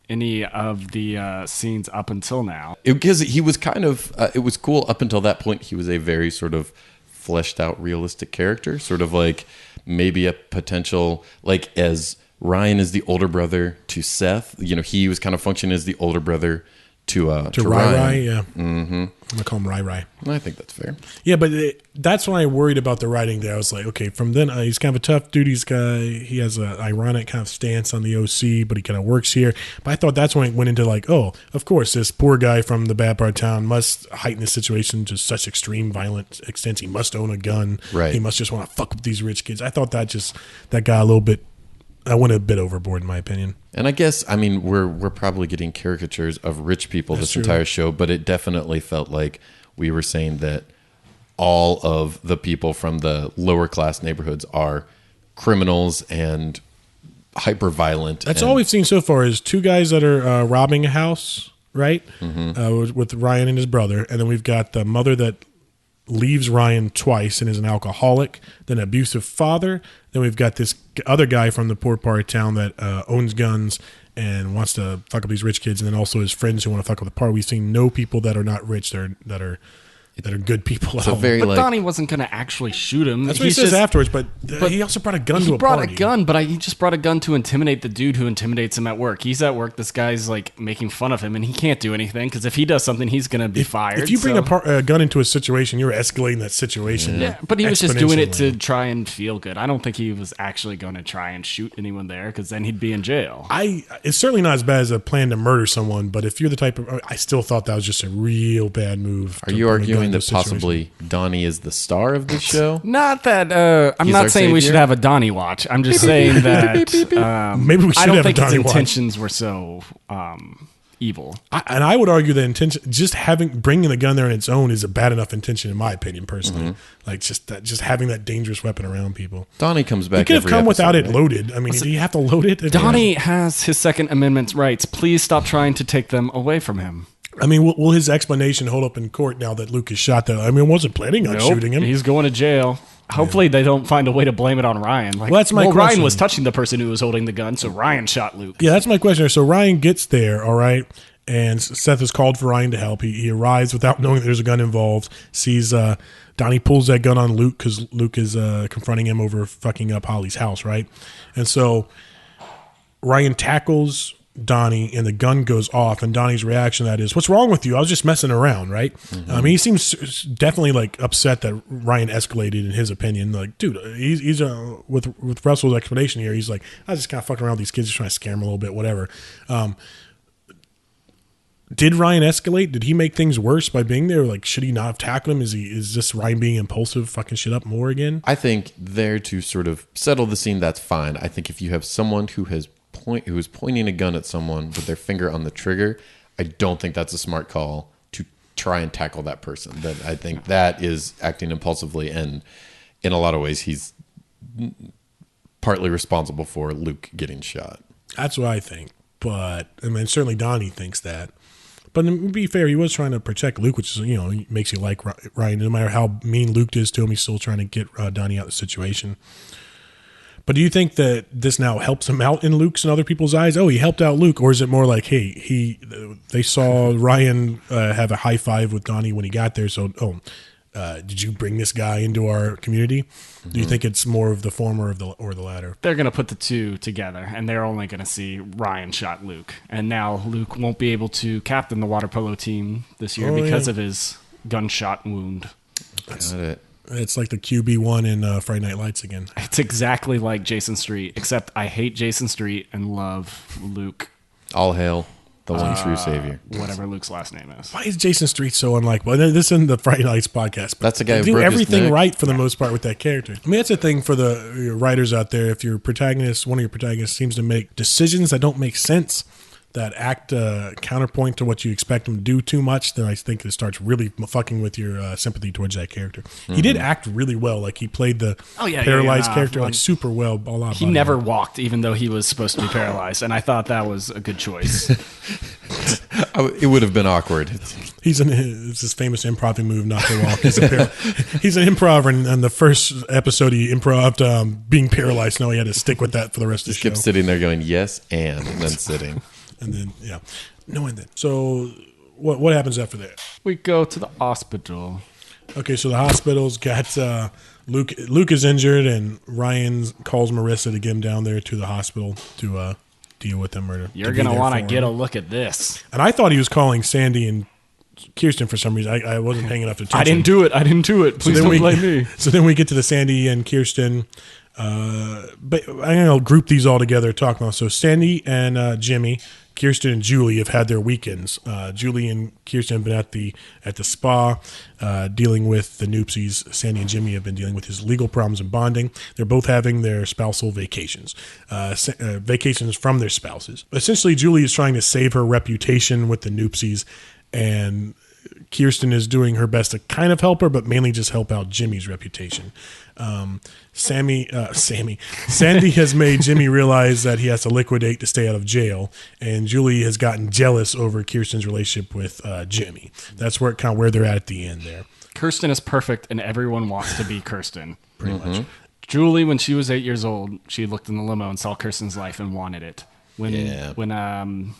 C: any of the scenes up until now.
A: Because he was kind of, it was cool up until that point. He was a very sort of fleshed out, realistic character, sort of like maybe a potential, like as Ryan is the older brother to Seth, you know, he was kind of functioning as the older brother
B: to Rai. Yeah. Mm-hmm. I'm gonna call him Rai.
A: I think that's fair.
B: Yeah, but that's when I worried about the writing there. I was like, okay, from then he's kind of a tough dude. He has an ironic kind of stance on the OC, but he kind of works here. But I thought that's when it went into like, oh, of course, this poor guy from the bad part of town must heighten the situation to such extreme violent extents. He must own a gun.
A: Right.
B: He must just want to fuck with these rich kids. I thought that got a little bit. I went a bit overboard in my opinion.
A: And I guess, I mean, we're probably getting caricatures of rich people this entire show, but it definitely felt like we were saying that all of the people from the lower class neighborhoods are criminals and hyper violent.
B: That's all we've seen so far is two guys that are robbing a house, right? Mm-hmm. With Ryan and his brother. And then we've got the mother that leaves Ryan twice and is an alcoholic, then an abusive father. Then we've got this other guy from the poor part of town that owns guns and wants to fuck up these rich kids, and then also his friends who want to fuck up the party. We've seen no people that are not rich that are good people at all.
C: But Donnie wasn't going to actually shoot him.
B: That's what he says afterwards, but he also brought a gun to a party.
C: He brought a gun, but he just brought a gun to intimidate the dude who intimidates him at work. He's at work, this guy's like making fun of him, and he can't do anything, because if he does something, he's going to be fired.
B: If you bring a gun into a situation, you're escalating that situation.
C: Yeah, but he was just doing it to try and feel good. I don't think he was actually going to try and shoot anyone there, because then he'd be in jail.
B: It's certainly not as bad as a plan to murder someone, but if you're the type of... I still thought that was just a real bad move.
A: Are you arguing that possibly Donnie is the star of this show?
C: Not that I'm not saying we should have a Donnie watch. I'm just saying that
B: maybe we should. I
C: don't
B: have
C: think
B: a Donnie
C: his intentions were so evil.
B: And I would argue the intention, just bringing the gun there on its own, is a bad enough intention in my opinion, personally. Mm-hmm. Like just having that dangerous weapon around people.
A: Donnie comes back.
B: He could have come without it loaded. I mean, do you have to load it?
C: Donnie has his Second Amendment rights. Please stop trying to take them away from him.
B: I mean, will his explanation hold up in court now that Luke is shot? That I mean, wasn't planning on shooting him.
C: He's going to jail. Hopefully, they don't find a way to blame it on Ryan. Like,
B: that's my question.
C: Ryan was touching the person who was holding the gun, so Ryan shot Luke.
B: Yeah, that's my question. So Ryan gets there, all right, and Seth has called for Ryan to help. He arrives without knowing that there's a gun involved. Sees Donnie pulls that gun on Luke because Luke is confronting him over fucking up Holly's house, right? And so Ryan tackles Donnie and the gun goes off, and Donnie's reaction to that is, "What's wrong with you? I was just messing around," right? Mm-hmm. I mean, he seems definitely like upset that Ryan escalated in his opinion. Like, dude, he's with Russell's explanation here. He's like, I was just kind of fucking around with these kids, just trying to scare them a little bit, whatever. Did Ryan escalate? Did he make things worse by being there? Like, should he not have tackled him? Is this Ryan being impulsive, fucking shit up more again?
A: I think there to sort of settle the scene, that's fine. I think if you have someone who is pointing a gun at someone with their finger on the trigger, I don't think that's a smart call to try and tackle that person. That I think that is acting impulsively, and in a lot of ways, he's partly responsible for Luke getting shot.
B: That's what I think. But I mean, certainly Donnie thinks that. But to be fair, he was trying to protect Luke, which is, makes you like Ryan. No matter how mean Luke is to him, he's still trying to get Donnie out of the situation. But do you think that this now helps him out in Luke's and other people's eyes? Oh, he helped out Luke, or is it more like, hey, they saw Ryan have a high five with Donnie when he got there, so did you bring this guy into our community? Mm-hmm. Do you think it's more of the former or the latter?
C: They're going to put the two together, and they're only going to see Ryan shot Luke, and now Luke won't be able to captain the water polo team this year because of his gunshot wound.
A: Got it.
B: It's like the QB1 in Friday Night Lights again.
C: It's exactly like Jason Street, except I hate Jason Street and love Luke.
A: All hail the one true savior.
C: Whatever Luke's last name is.
B: Why is Jason Street so unlikable? This isn't the Friday Nights podcast. But
A: that's the guy who
B: do
A: broke
B: everything
A: his neck.
B: right for the most part with that character. I mean, that's a thing for the writers out there. If one of your protagonists seems to make decisions that don't make sense, that act counterpoint to what you expect him to do too much, then I think it starts really fucking with your sympathy towards that character. Mm-hmm. He did act really well. Like, he played the paralyzed character like super well.
C: He never walked, even though he was supposed to be paralyzed, and I thought that was a good choice.
A: It would have been awkward.
B: It's his famous improv move, not to walk. He's an improver, and the first episode he improved being paralyzed. Now he had to stick with that for the rest of the show.
A: Kept sitting there going, yes, and then sitting.
B: And then, knowing that. So, what happens after that?
C: We go to the hospital.
B: Okay, so the hospital's got Luke. Luke is injured, and Ryan calls Marissa to get him down there to the hospital to deal with them or
C: You're
B: be
C: going to
B: there
C: want to
B: for
C: get a
B: him.
C: look at this.
B: And I thought he was calling Sandy and Kirsten for some reason. I wasn't paying enough attention.
C: I didn't do it. Please don't blame me.
B: So then we get to the Sandy and Kirsten. But I'm going to group these all together. Talk about so Sandy and Jimmy, Kirsten and Julie have had their weekends. Julie and Kirsten have been at the spa dealing with the Noopsies. Sandy and Jimmy have been dealing with his legal problems and bonding. They're both having their spousal vacations, vacations from their spouses. Essentially, Julie is trying to save her reputation with the Noopsies, and Kirsten is doing her best to kind of help her, but mainly just help out Jimmy's reputation. Sandy has made Jimmy realize that he has to liquidate to stay out of jail, and Julie has gotten jealous over Kirsten's relationship with Jimmy. That's where they're at the end there.
C: Kirsten is perfect, and everyone wants to be Kirsten, pretty much. Julie, when she was 8 years old, she looked in the limo and saw Kirsten's life and wanted it. When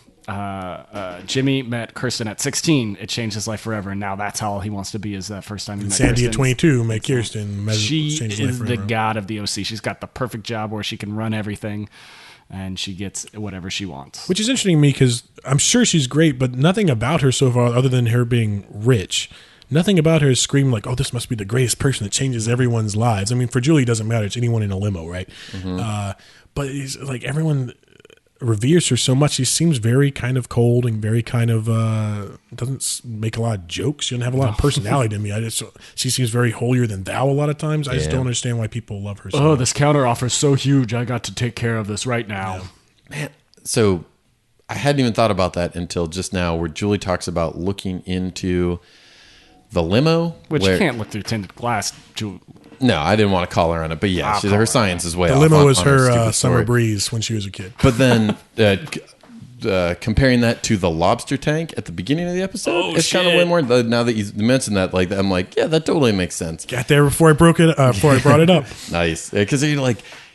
C: Jimmy met Kirsten at 16, it changed his life forever, and now that's how he wants to be. Is that first time he met
B: Sandy
C: Kirsten.
B: at 22 met Kirsten.
C: She
B: changed his life
C: is the
B: forever.
C: god of the OC. She's got the perfect job where she can run everything, and she gets whatever she wants.
B: Which is interesting to me because I'm sure she's great, but nothing about her so far, other than her being rich, nothing about her has screamed like, oh, this must be the greatest person that changes everyone's lives. I mean, for Julie, it doesn't matter. It's anyone in a limo, right? But it's like everyone reveres her so much. She seems very kind of cold and very kind of doesn't make a lot of jokes. She doesn't have a lot of personality to me. She seems very holier than thou a lot of times. I just don't understand why people love her so much.
C: This counter offer is so huge. I got to take care of this right now.
A: Man, so I hadn't even thought about that until just now, where Julie talks about looking into the limo.
C: Which you can't look through tinted glass.
A: No, I didn't want to call her on it, but yeah, her science is way off.
B: The limo
A: on
B: was her
A: stupid
B: summer
A: story.
B: breeze when she was a kid.
A: But then comparing that to the lobster tank at the beginning of the episode, it's kind of way more. Now that you mentioned that, like I'm like, yeah, that totally makes sense.
B: Got there before I brought it up.
A: Nice, because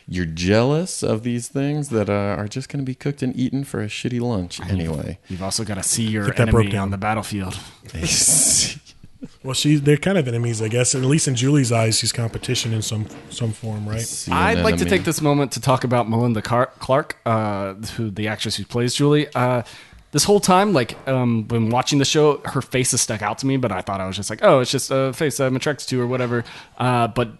A: you're jealous of these things that are just going to be cooked and eaten for a shitty lunch anyway.
C: You've also got to see your
B: that broke
C: enemy
B: down.
C: on the battlefield.
B: Well, they're kind of enemies, I guess. At least in Julie's eyes, she's competition in some form, right?
A: See an
C: I'd like to
A: enemy.
C: take this moment to talk about Melinda Clark, who the actress who plays Julie. This whole time, when watching the show, her face has stuck out to me, but I thought I was just like, oh, it's just a face I'm attracted to or whatever. But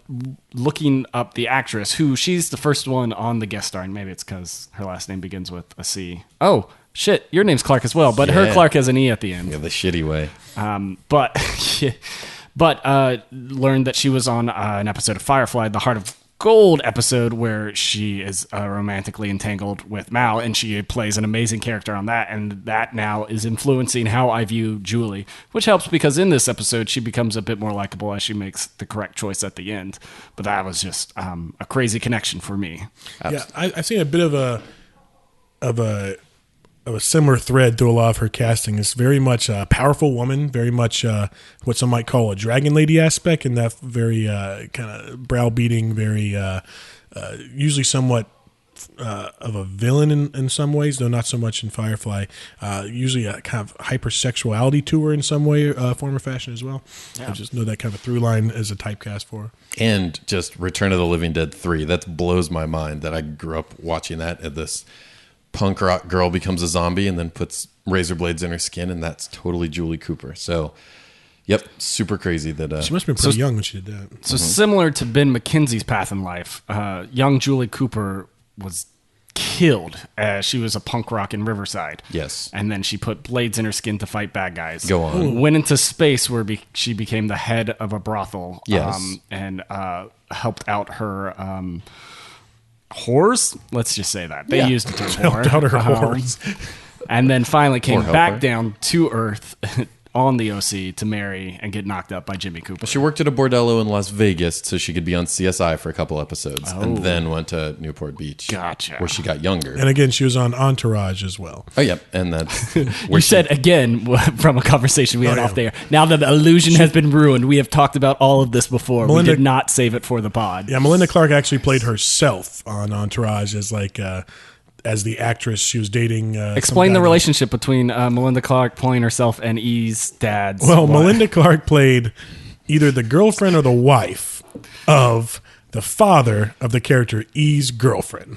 C: looking up the actress, she's the first one on the guest star, and maybe it's because her last name begins with a C. Oh, shit, your name's Clark as well, but her
A: Yeah.
C: Clark has an E at the end.
A: Yeah, the shitty way.
C: But learned that she was on an episode of Firefly, the Heart of Gold episode, where she is romantically entangled with Mal, and she plays an amazing character on that, and that now is influencing how I view Julie, which helps because in this episode she becomes a bit more likable as she makes the correct choice at the end. But that was just a crazy connection for me.
B: Yeah, I've seen a bit of a similar thread through a lot of her casting. It's very much a powerful woman, very much what some might call a dragon lady aspect, and that very kind of browbeating, very usually somewhat of a villain in some ways, though not so much in Firefly. Usually a kind of hypersexuality to her in some way, form or fashion as well.
C: Yeah.
B: I just know that kind of through line as a typecast for her.
A: And just Return of the Living Dead 3. That blows my mind that I grew up watching that, and this punk rock girl becomes a zombie and then puts razor blades in her skin, and that's totally Julie Cooper. So, yep, super crazy that
B: She must have been pretty young when she did that.
C: So similar to Ben McKenzie's path in life, young Julie Cooper was killed as she was a punk rock in Riverside.
A: Yes.
C: And then she put blades in her skin to fight bad guys.
A: Go on.
C: Went into space where she became the head of a brothel.
A: Yes.
C: And helped out her whores. Let's just say that. They used the term whore.
B: Helped out her whores.
C: And then finally came
A: Poor
C: back
A: helper.
C: down to Earth on the OC to marry and get knocked up by Jimmy Cooper.
A: She worked at a bordello in Las Vegas so she could be on CSI for a couple episodes, and then went to Newport Beach.
C: Gotcha.
A: Where she got younger.
B: And again, she was on Entourage as well.
A: Oh, yep. And that's
C: You said again from a conversation we had off there. Now that the illusion has been ruined, we have talked about all of this before.
B: Melinda-
C: We did not save it for the pod.
B: Yeah, Melinda Clark actually played herself on Entourage as the actress she was dating.
C: Explain the relationship between Melinda Clark playing herself and E's dad's.
B: Well,
C: wife.
B: Melinda Clark played either the girlfriend or the wife of the father of the character E's girlfriend.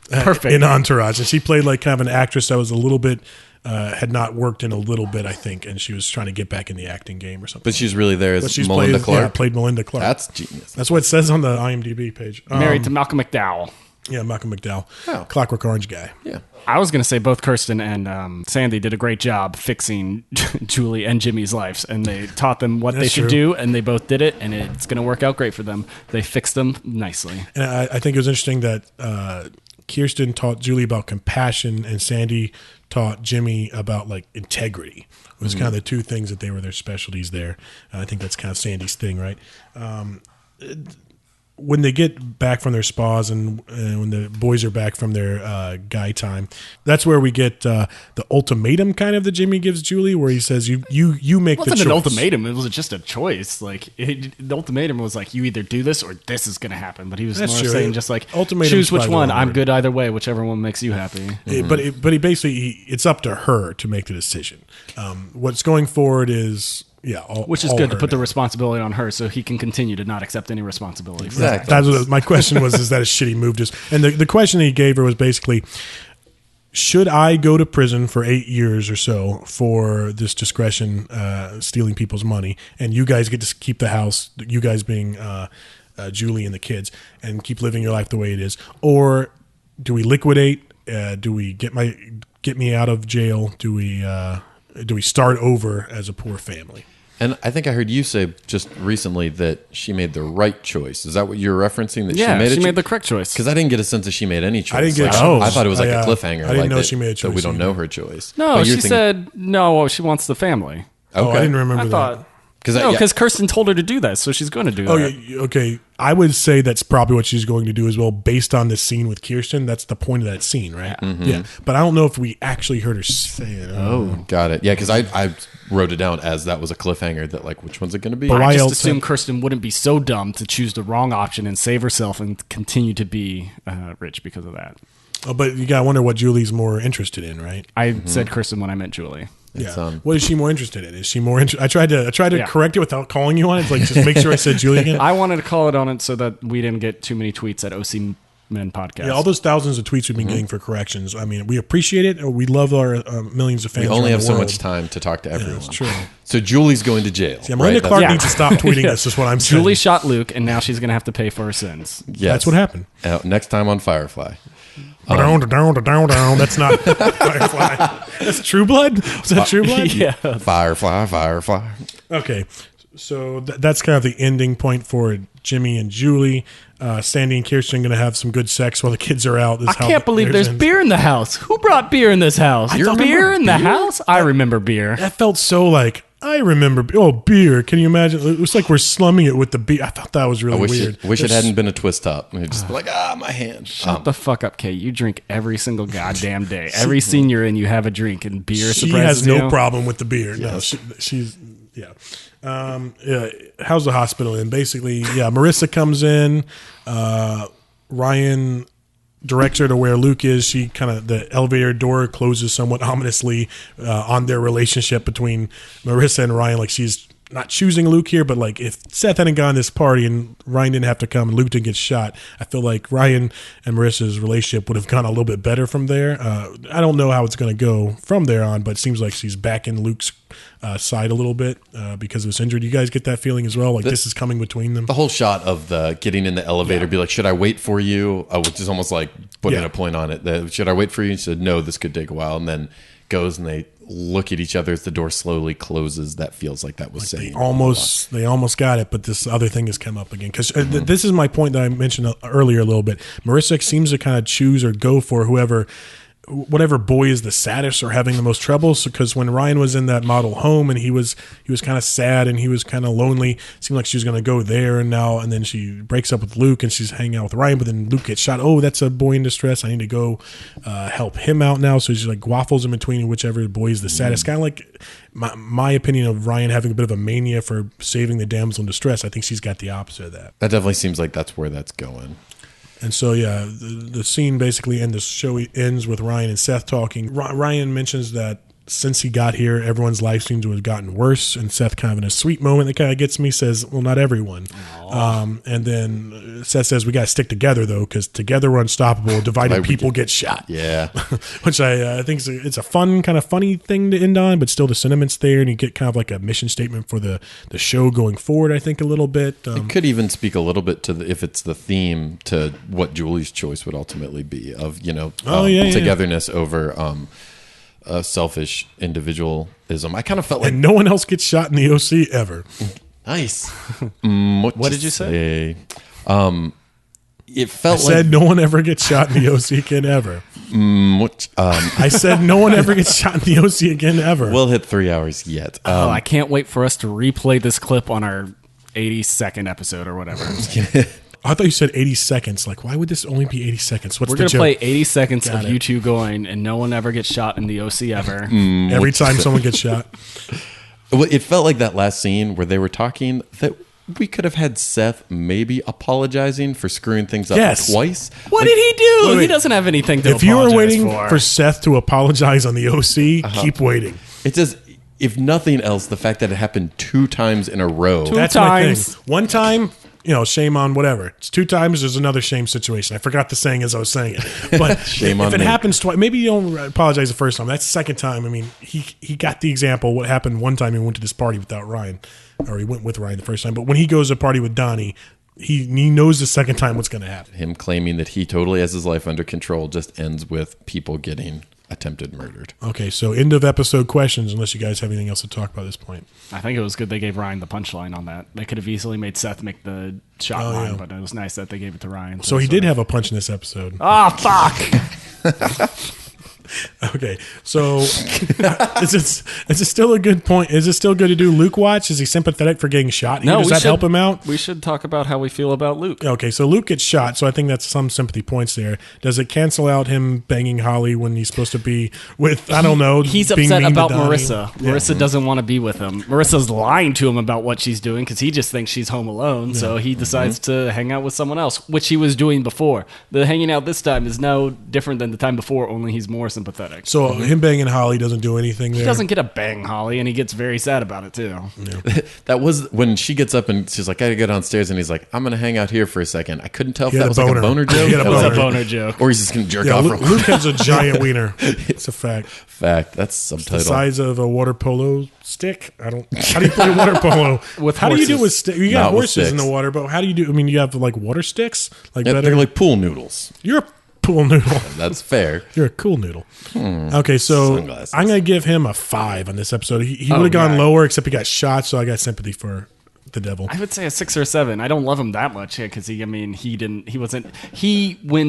C: Perfect.
B: in Entourage, and she played like kind of an actress that was a little bit had not worked in a little bit, I think, and she was trying to get back in the acting game or something.
A: But she's really there
B: But
A: as
B: she's
A: Melinda Clark.
B: Yeah, played Melinda Clark.
A: That's genius.
B: That's what it says on the IMDb page.
C: Married to Malcolm McDowell.
B: Yeah, Malcolm McDowell,
A: Oh.
B: Clockwork Orange guy.
A: Yeah.
C: I was going to say both Kirsten and Sandy did a great job fixing Julie and Jimmy's lives, and they taught them what they
B: That's
C: should
B: true.
C: do, and they both did it, and it's going to work out great for them. They fixed them nicely.
B: And I think it was interesting that Kirsten taught Julie about compassion, and Sandy taught Jimmy about like integrity. It was kind of the two things that they were their specialties there. I think that's kind of Sandy's thing, right? When they get back from their spas and when the boys are back from their guy time, that's where we get the ultimatum kind of that Jimmy gives Julie, where he says, "You make
C: It
B: the choice."
C: wasn't an ultimatum. It was just a choice. Like the ultimatum was like, you either do this or this is going to happen. But he was
B: That's
C: more
B: true.
C: saying just like,
B: Ultimatum's
C: choose which
B: probably the
C: one.
B: wrong
C: I'm
B: word.
C: good either way. Whichever one makes you happy.
B: But he basically it's up to her to make the decision. What's going forward is
C: Which is
B: all
C: good to
B: her
C: put the
B: now.
C: responsibility on her, so he can continue to not accept any responsibility. For
A: Exactly.
B: That's what my question was: is that a shitty move? And the question he gave her was basically, should I go to prison for 8 years or so for this discretion, stealing people's money, and you guys get to keep the house? You guys being Julie and the kids, and keep living your life the way it is, or do we liquidate? Do we get me out of jail? Do we start over as a poor family?
A: And I think I heard you say just recently that she made the right choice. Is that what you're referencing? That
C: Yeah,
A: she made
C: the correct choice.
A: Because I didn't get a sense that she made any choice.
B: I didn't get
A: Like,
B: a choice.
A: I thought it was like
B: I,
A: a cliffhanger.
B: I didn't
A: like
B: know
A: that,
B: she made a
A: that we
B: choice
A: don't
B: either.
A: know her choice.
C: No,
A: But
C: she
A: you're thinking-
C: said no. She wants the family.
B: Oh, I didn't remember
C: I
B: that.
C: thought
A: Because
C: because Kirsten told her to do that, so she's going to do
B: Oh,
C: that.
B: yeah, okay. I would say that's probably what she's going to do as well, based on the scene with Kirsten. That's the point of that scene, right? Yeah. But I don't know if we actually heard her say it.
A: Oh, got it. Yeah, because I wrote it down as that was a cliffhanger. That like, which one's it going to be?
B: But
C: I
B: why
C: just
B: else
C: assumed
B: have-
C: Kirsten wouldn't be so dumb to choose the wrong option and save herself and continue to be rich because of that.
B: Oh, but you got to wonder what Julie's more interested in, right?
C: I said Kirsten when I meant Julie.
A: It's,
B: Yeah. What is she more interested in? Is she more interested? I tried to
C: Yeah.
B: correct it without calling you on it. It's like, just make sure I said Julie again.
C: I wanted to call it on it so that we didn't get too many tweets at OC Men Podcast.
B: Yeah, all those thousands of tweets we've been getting for corrections. I mean, we appreciate it. We love our millions of fans.
A: we only
B: around
A: have
B: the
A: so
B: world.
A: much time to talk to everyone.
B: That's true.
A: So Julie's going to jail.
B: Yeah, Melinda
A: right?
B: Clark
C: Yeah.
B: needs to stop tweeting
C: Yeah.
B: this. Is what I'm saying.
C: Julie shot Luke, and now she's going to have to pay for her sins.
A: Yes.
B: That's what happened.
A: Next time on Firefly.
B: That's not Firefly. That's True Blood. Was that True Blood?
C: Yeah.
A: Firefly.
B: Okay, so that's kind of the ending point for Jimmy and Julie. Sandy and Kirsten going to have some good sex while the kids are out. This
C: I
B: is how
C: can't believe there's
B: ends.
C: beer in the house. Who brought beer in this house?
B: I don't
C: Beer
B: remember
C: in the
B: beer?
C: house? I remember beer.
B: That felt so like I remember. Oh, beer! Can you imagine? It was like we're slumming it with the beer. I thought that was really
A: I wish
B: weird.
A: it hadn't been a twist top. It'd just be like, my hand.
C: Shut the fuck up, Kate. You drink every single goddamn day. Every scene you're in, you have a drink, and beer
B: She
C: surprises
B: has no
C: you.
B: problem with the beer. No, she's yeah. Yeah. How's the hospital? And basically, yeah, Marissa comes in. Ryan directs her to where Luke is. She kind of the elevator door closes somewhat ominously on their relationship between Marissa and Ryan. Like she's not choosing Luke here, but like if Seth hadn't gone to this party and Ryan didn't have to come and Luke didn't get shot, I feel like Ryan and Marissa's relationship would have gone a little bit better from there. I don't know how it's going to go from there on, but it seems like she's back in Luke's side a little bit because of his injury. Do you guys get that feeling as well? Like this is coming between them?
A: The whole shot of the getting in the elevator, be like, should I wait for you? Which is almost like putting a point on it. Should I wait for you? And she said, no, this could take a while. And then goes and they look at each other as the door slowly closes. That feels like that was saying
B: They almost got it, but this other thing has come up again. Because this is my point that I mentioned earlier a little bit. Marissa seems to kind of choose or go for whatever boy is the saddest or having the most trouble. So, because when Ryan was in that model home and he was kind of sad and he was kind of lonely, it seemed like she was going to go there. And then she breaks up with Luke and she's hanging out with Ryan, but then Luke gets shot. Oh, that's a boy in distress. I need to go help him out now. So she like waffles in between whichever boy is the saddest. Kind of like my opinion of Ryan having a bit of a mania for saving the damsel in distress. I think she's got the opposite of that.
A: That definitely seems like that's where that's going.
B: And so, the scene basically and the show ends with Ryan and Seth talking. Ryan mentions that since he got here, everyone's life seems to have gotten worse. And Seth, kind of in a sweet moment that kind of gets me, says, well, not everyone. And then Seth says, we got to stick together, though, because together we're unstoppable. Divided people get shot.
A: Yeah.
B: Which I think it's a fun, kind of funny thing to end on, but still the sentiment's there. And you get kind of like a mission statement for the show going forward, I think, a little bit.
A: It could even speak a little bit to, if it's the theme, to what Julie's choice would ultimately be of, togetherness over selfish individualism. I kind of felt like...
B: And no one else gets shot in the OC ever.
A: Nice.
C: What did you say?
A: It felt
B: I said no one ever gets shot in the OC again ever. I said no one ever gets shot in the OC again ever.
A: We'll hit 3 hours yet.
C: I can't wait for us to replay this clip on our 82nd episode or whatever.
B: I thought you said 80 seconds. Like, why would this only be 80 seconds? What's
C: We're going to play 80 seconds of you two going, and no one ever gets shot in the OC ever.
B: Every time someone gets shot.
A: Well, it felt like that last scene where they were talking that we could have had Seth maybe apologizing for screwing things up twice.
C: What did he do? Wait. He doesn't have anything to apologize for.
B: If you were waiting for Seth to apologize on the OC, keep waiting.
A: It just, if nothing else, the fact that it happened 2 times in a row.
B: That's my thing. One time... shame on whatever. It's 2 times, there's another shame situation. I forgot the saying as I was saying it. But
A: shame
B: if
A: on
B: it
A: me.
B: happens twice, maybe you don't apologize the first time. That's the second time. I mean, he got the example. What happened one time he went to this party without Ryan, or he went with Ryan the first time. But when he goes to a party with Donnie, he knows the second time what's going to happen.
A: Him claiming that he totally has his life under control just ends with people getting attempted murdered.
B: Okay, so end of episode questions, unless you guys have anything else to talk about at this point.
C: I think it was good they gave Ryan the punchline on that. They could have easily made Seth make the shot line, but it was nice that they gave it to Ryan.
B: So he did have a punch in this episode.
C: Oh, fuck!
B: Okay, so is it still a good point? Is it still good to do Luke watch? Is he sympathetic for getting shot? Does that help him out?
C: We should talk about how we feel about Luke.
B: Okay, so Luke gets shot, so I think that's some sympathy points there. Does it cancel out him banging Holly when he's supposed to be with, I don't know,
C: he's
B: being
C: upset
B: mean
C: about
B: to Donnie?
C: Marissa. Yeah. Marissa doesn't want to be with him. Marissa's lying to him about what she's doing because he just thinks she's home alone, so he decides to hang out with someone else, which he was doing before. The hanging out this time is no different than the time before, only he's more sympathetic.
B: So him banging Holly doesn't do anything there?
C: He doesn't get a bang Holly, and he gets very sad about it, too.
B: Yeah.
A: That was when she gets up and she's like, I gotta go downstairs, and he's like, I'm gonna hang out here for a second. I couldn't tell if that was like a boner joke.
C: It was a boner joke.
A: Or he's just gonna jerk off.
B: Luke has a giant wiener. It's a fact.
A: That's subtitle.
B: It's the size of a water polo stick. How do you play water polo? How do you do with sticks? You got horses in the water, but how do you do? I mean, you have like water sticks?
A: They're like pool noodles.
B: You're a pool noodle.
A: That's fair.
B: You're a cool noodle. Okay, so sunglasses. I'm going to give him a 5 on this episode. He would have gone lower, except he got shot, so I got sympathy for the devil.
C: I would say a 6 or 7. I don't love him that much because when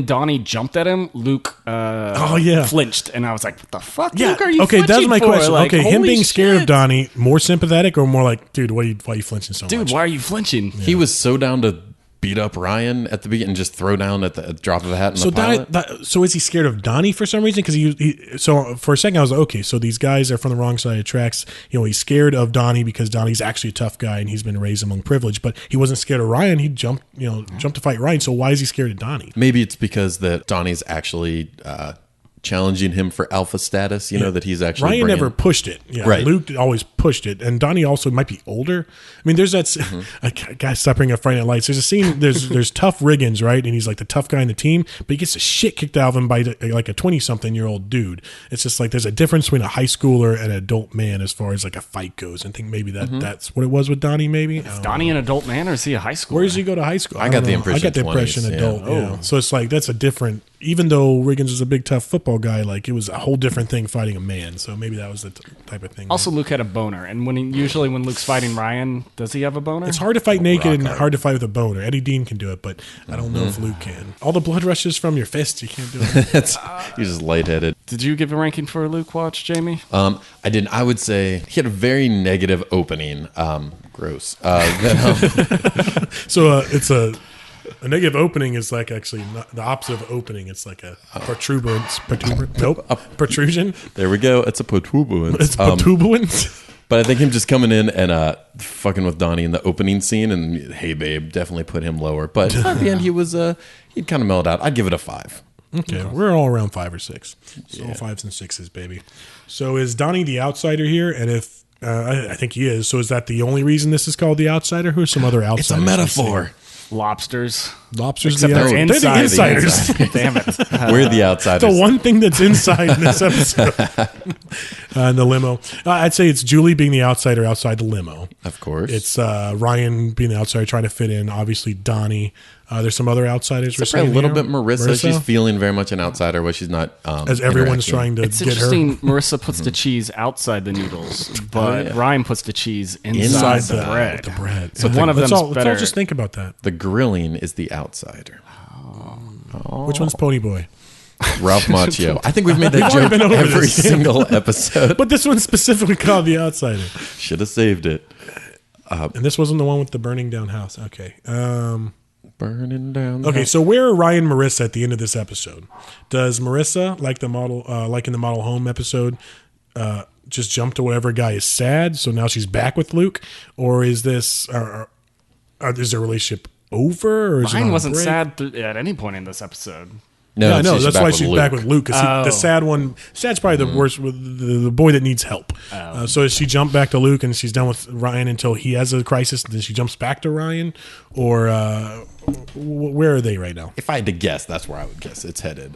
C: Donnie jumped at him, Luke flinched, and I was like, what the fuck, Luke, are you flinching
B: that's my question.
C: Like,
B: okay, him being scared of Donnie, more sympathetic or more like, dude, why are you flinching so much?
C: Dude, why are you flinching?
A: He was so down to beat up Ryan at the beginning and just throw down at the drop of a hat in the pilot.
B: So is he scared of Donnie for some reason? Because so for a second I was like, okay, so these guys are from the wrong side of the tracks. He's scared of Donnie because Donnie's actually a tough guy and he's been raised among privilege. But he wasn't scared of Ryan. He jumped to fight Ryan. So why is he scared of Donnie?
A: Maybe it's because that Donnie's actually challenging him for alpha status, that he's actually
B: Ryan never pushed it.
A: Right.
B: Luke always pushed it. And Donnie also might be older. I mean, there's that guys stop bringing up Friday Night Lights. There's a scene, there's tough Riggins, right? And he's like the tough guy in the team, but he gets the shit kicked out of him by like a 20-something-year-old dude. It's just like there's a difference between a high schooler and an adult man as far as like a fight goes. And I think maybe that's what it was with Donnie, maybe.
C: Is Donnie an adult man or is he a high schooler?
B: Where does he go to high school?
A: I got the impression
B: 20s, adult. Yeah. So it's like that's a different, even though Riggins is a big tough football guy, like it was a whole different thing fighting a man. So maybe that was the type of thing.
C: Also, Luke had a boner, and when Luke's fighting Ryan, does he have a boner?
B: It's hard to fight naked and hard to fight with a boner. Eddie Dean can do it, but I don't know if Luke can. All the blood rushes from your fist. You can't do it.
A: You're just lightheaded.
C: Did you give a ranking for Luke Watch, Jamie?
A: I didn't. I would say he had a very negative opening. Gross.
B: So it's a negative opening is like actually not the opposite of opening. It's like a protuberance. Protrusion.
A: There we go. It's a protuberance.
B: It's protuberance.
A: But I think him just coming in and fucking with Donnie in the opening scene and hey babe, definitely put him lower. But at the end he was he'd kind of mellowed out. I'd give it a 5.
B: Okay, we're all around 5 or 6. So all 5s and 6s, baby. So is Donnie the outsider here? And if I think he is. So is that the only reason this is called the outsider? Who's some other outsiders?
A: It's a metaphor.
C: Lobsters.
B: Lobsters,
C: Except
B: the
C: they're
B: outsider. They're the insiders.
C: Damn it.
A: We're the outsiders.
B: The one thing that's inside in this episode. In the limo. I'd say it's Julie being the outsider outside the limo.
A: Of course.
B: It's Ryan being the outsider trying to fit in. Obviously, Donnie. There's some other outsiders.
A: Except for a little bit Marissa. She's feeling very much an outsider, but she's not.
B: As everyone's trying to
C: it's
B: get her.
C: interesting. Marissa puts the cheese outside the noodles, but Ryan puts the chease inside the bread.
B: The bread.
C: So one of them's
B: let's
C: better.
B: all just think about that.
A: The grilling is the outsider.
B: Which one's Pony Boy?
A: Ralph Macchio. I think we've made that joke
B: been over
A: every
B: this.
A: single episode.
B: But this one's specifically called the outsider.
A: Should have saved it.
B: And this wasn't the one with the burning down house. Okay.
A: Burning down.
B: Okay, so where are Ryan and Marissa at the end of this episode? Does Marissa, like in the model home episode, just jump to whatever guy is sad? So now she's back with Luke, or is this? Is their relationship over? Or is
C: Ryan
B: it
C: wasn't sad at any point in this episode.
A: No,
B: yeah, no,
A: she's
B: that's
A: back
B: why
A: with
B: she's
A: Luke.
B: back with Luke. Because the sad one, sad's probably the worst, the boy that needs help. So she jumped back to Luke and she's done with Ryan until he has a crisis, and then she jumps back to Ryan? Or where are they right now?
A: If I had to guess, that's where I would guess it's headed.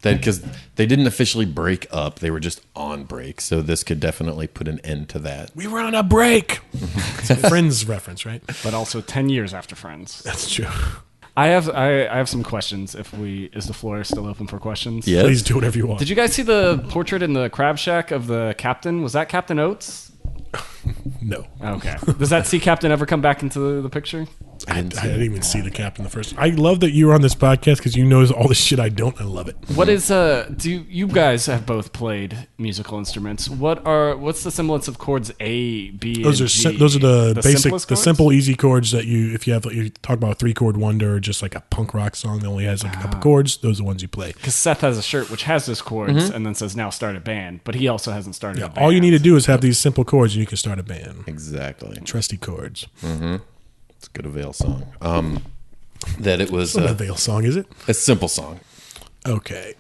A: Because they didn't officially break up; they were just on break. So this could definitely put an end to that.
B: We were on a break. It's a Friends reference, right?
C: But also 10 years after Friends.
B: That's true.
C: I have some questions. Is the floor still open for questions?
A: Yes.
B: Please do whatever you want.
C: Did you guys see the portrait in the crab shack of the captain? Was that Captain Oates?
B: No.
C: Okay. Does that sea captain ever come back into the picture?
B: I didn't even see the captain the first. I love that you're on this podcast because you know all the shit I don't. I love it.
C: What is do you guys have both played musical instruments? What's the semblance of chords A, B,
B: Those
C: and
B: are
C: G?
B: those are the basic,
C: simplest
B: the
C: chords?
B: simple, easy chords that you talk about a 3-chord wonder or just like a punk rock song that only has like a couple chords. Those are the ones you play.
C: Because Seth has a shirt which has those chords and then says now start a band, but he also hasn't started a band.
B: All you need to do is have these simple chords and you can start a band.
A: Exactly.
B: Trusty chords.
A: It's a good Avail song. That it was
B: What a Veil song, is it?
A: a simple song.
B: Okay.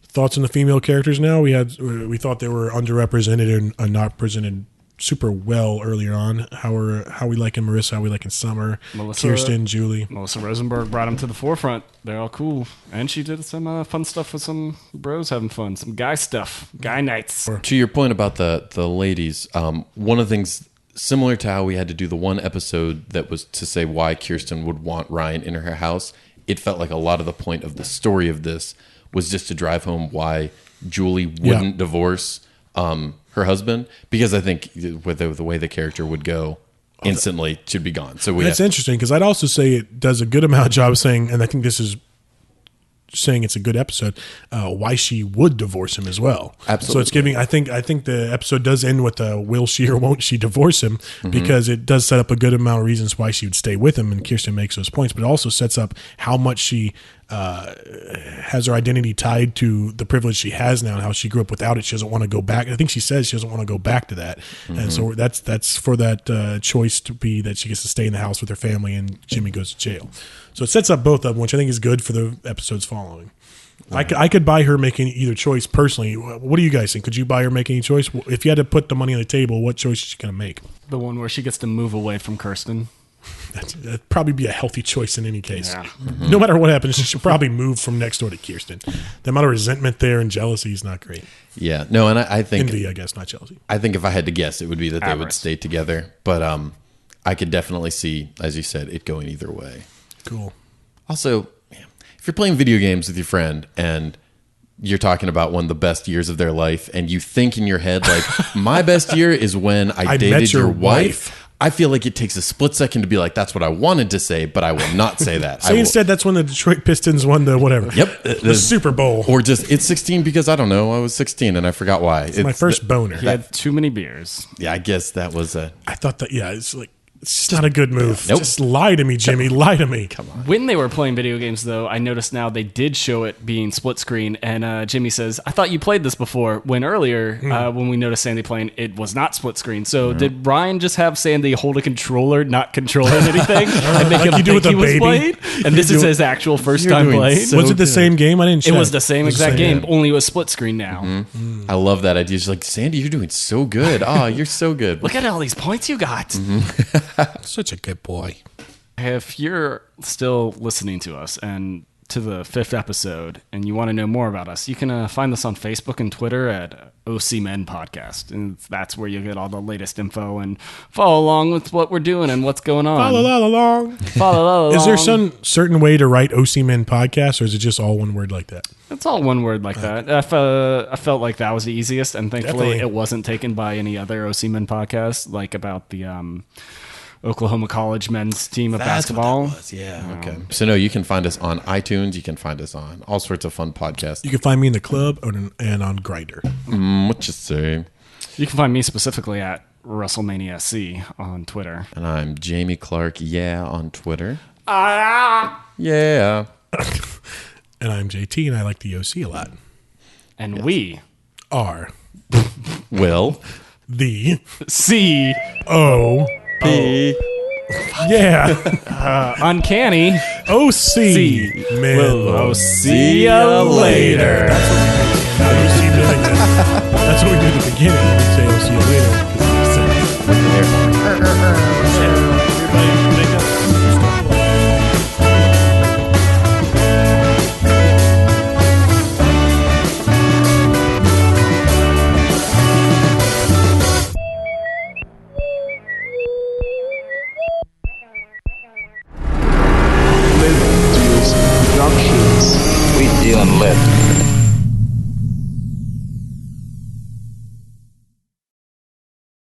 B: Thoughts on the female characters now? We thought they were underrepresented and not presented super well earlier on. How we liking Marissa? How we liking Summer?
C: Melissa-
B: Kirsten, Julie.
C: Melissa Rosenberg brought him to the forefront. They're all cool. And she did some fun stuff with some bros having fun. Some guy stuff. Guy nights.
A: To your point about the ladies, one of the things similar to how we had to do the one episode that was to say why Kirsten would want Ryan in her house, it felt like a lot of the point of the story of this was just to drive home why Julie wouldn't divorce her husband, because I think with the way the character would go, instantly should be gone. So
B: That's interesting because I'd also say it does a good amount of job saying, and I think this is saying it's a good episode, why she would divorce him as well.
A: Absolutely.
B: So it's giving. I think the episode does end with will she or won't she divorce him, because it does set up a good amount of reasons why she would stay with him, and Kirsten makes those points, but it also sets up how much she has her identity tied to the privilege she has now and how she grew up without it. She doesn't want to go back. I think she says she doesn't want to go back to that, and so that's for that choice to be that she gets to stay in the house with her family and Jimmy goes to jail. So it sets up both of them, which I think is good for the episodes following. I could buy her making either choice personally. What do you guys think? Could you buy her making any choice? If you had to put the money on the table, what choice is she going to make?
C: The one where she gets to move away from Kirsten.
B: That'd probably be a healthy choice in any case.
C: Yeah.
B: No matter what happens, she should probably move from next door to Kirsten. The amount of resentment there and jealousy is not great.
A: Yeah, no, and I think
B: Envy, I guess, not jealousy.
A: I think if I had to guess, it would be that they would
C: Avarice.
A: stay together. But I could definitely see, as you said, it going either way.
B: Cool.
A: Also, if you're playing video games with your friend and you're talking about one of the best years of their life, and you think in your head, like, my best year is when I dated
B: met your
A: your wife. I feel like it takes a split second to be like, that's what I wanted to say, but I will not say that.
B: So instead, that's when the Detroit Pistons won the whatever.
A: Yep.
B: The Super Bowl.
A: Or just, it's 16 because I don't know. I was 16 and I forgot why.
B: It's my first boner.
C: He had too many beers.
A: Yeah, I guess that was a...
B: I thought that, yeah, it's like It's just not a good move.
A: Nope.
B: Just lie to me, Jimmy. Lie to me.
A: Come on.
C: When they were playing video games, though, I noticed now they did show it being split screen. And Jimmy says, I thought you played this before. When earlier, when we noticed Sandy playing, it was not split screen. So did Ryan just have Sandy hold a controller, not controlling anything, and make
B: Like
C: him
B: you do
C: think
B: with
C: he
B: a
C: was
B: baby?
C: playing? And this is his actual first time
A: doing
C: playing?
A: so
B: Was it the same game? I didn't check.
C: It was the same exact game,
B: game.
C: only it was split screen now.
A: I love that idea. She's like, Sandy, you're doing so good. Oh, you're so good.
C: Look at all these points you got.
B: Such a good boy.
C: If you're still listening to us and to the 5th episode and you want to know more about us, you can find us on Facebook and Twitter at OC Men Podcast. And that's where you'll get all the latest info and follow along with what we're doing and what's going on.
B: Follow along.
C: Follow along.
B: Is there some certain way to write OC Men Podcast, or is it just all one word like that?
C: It's all one word like that. I felt like that was the easiest, and thankfully
B: Definitely.
C: it wasn't taken by any other OC Men podcast, like about the Oklahoma College men's team of basketball.
A: Yeah. Okay. So no, you can find us on iTunes. You can find us on all sorts of fun podcasts.
B: You can find me in the club and on Grindr.
A: What you say?
C: You can find me specifically at WrestleMania SC on Twitter.
A: And I'm Jamie Clark. Yeah, on Twitter. Yeah.
B: And I'm JT, and I like the OC a lot.
C: And we
B: R
A: Will.
B: the
C: see
B: O.
A: P.
B: Yeah.
C: Uncanny.
B: OC.
C: See.
B: Man.
C: We'll see ya later.
B: That's what we do at the beginning. We say OC later. 'Cause it makes sense. Everybody make up.
D: We deal in lead.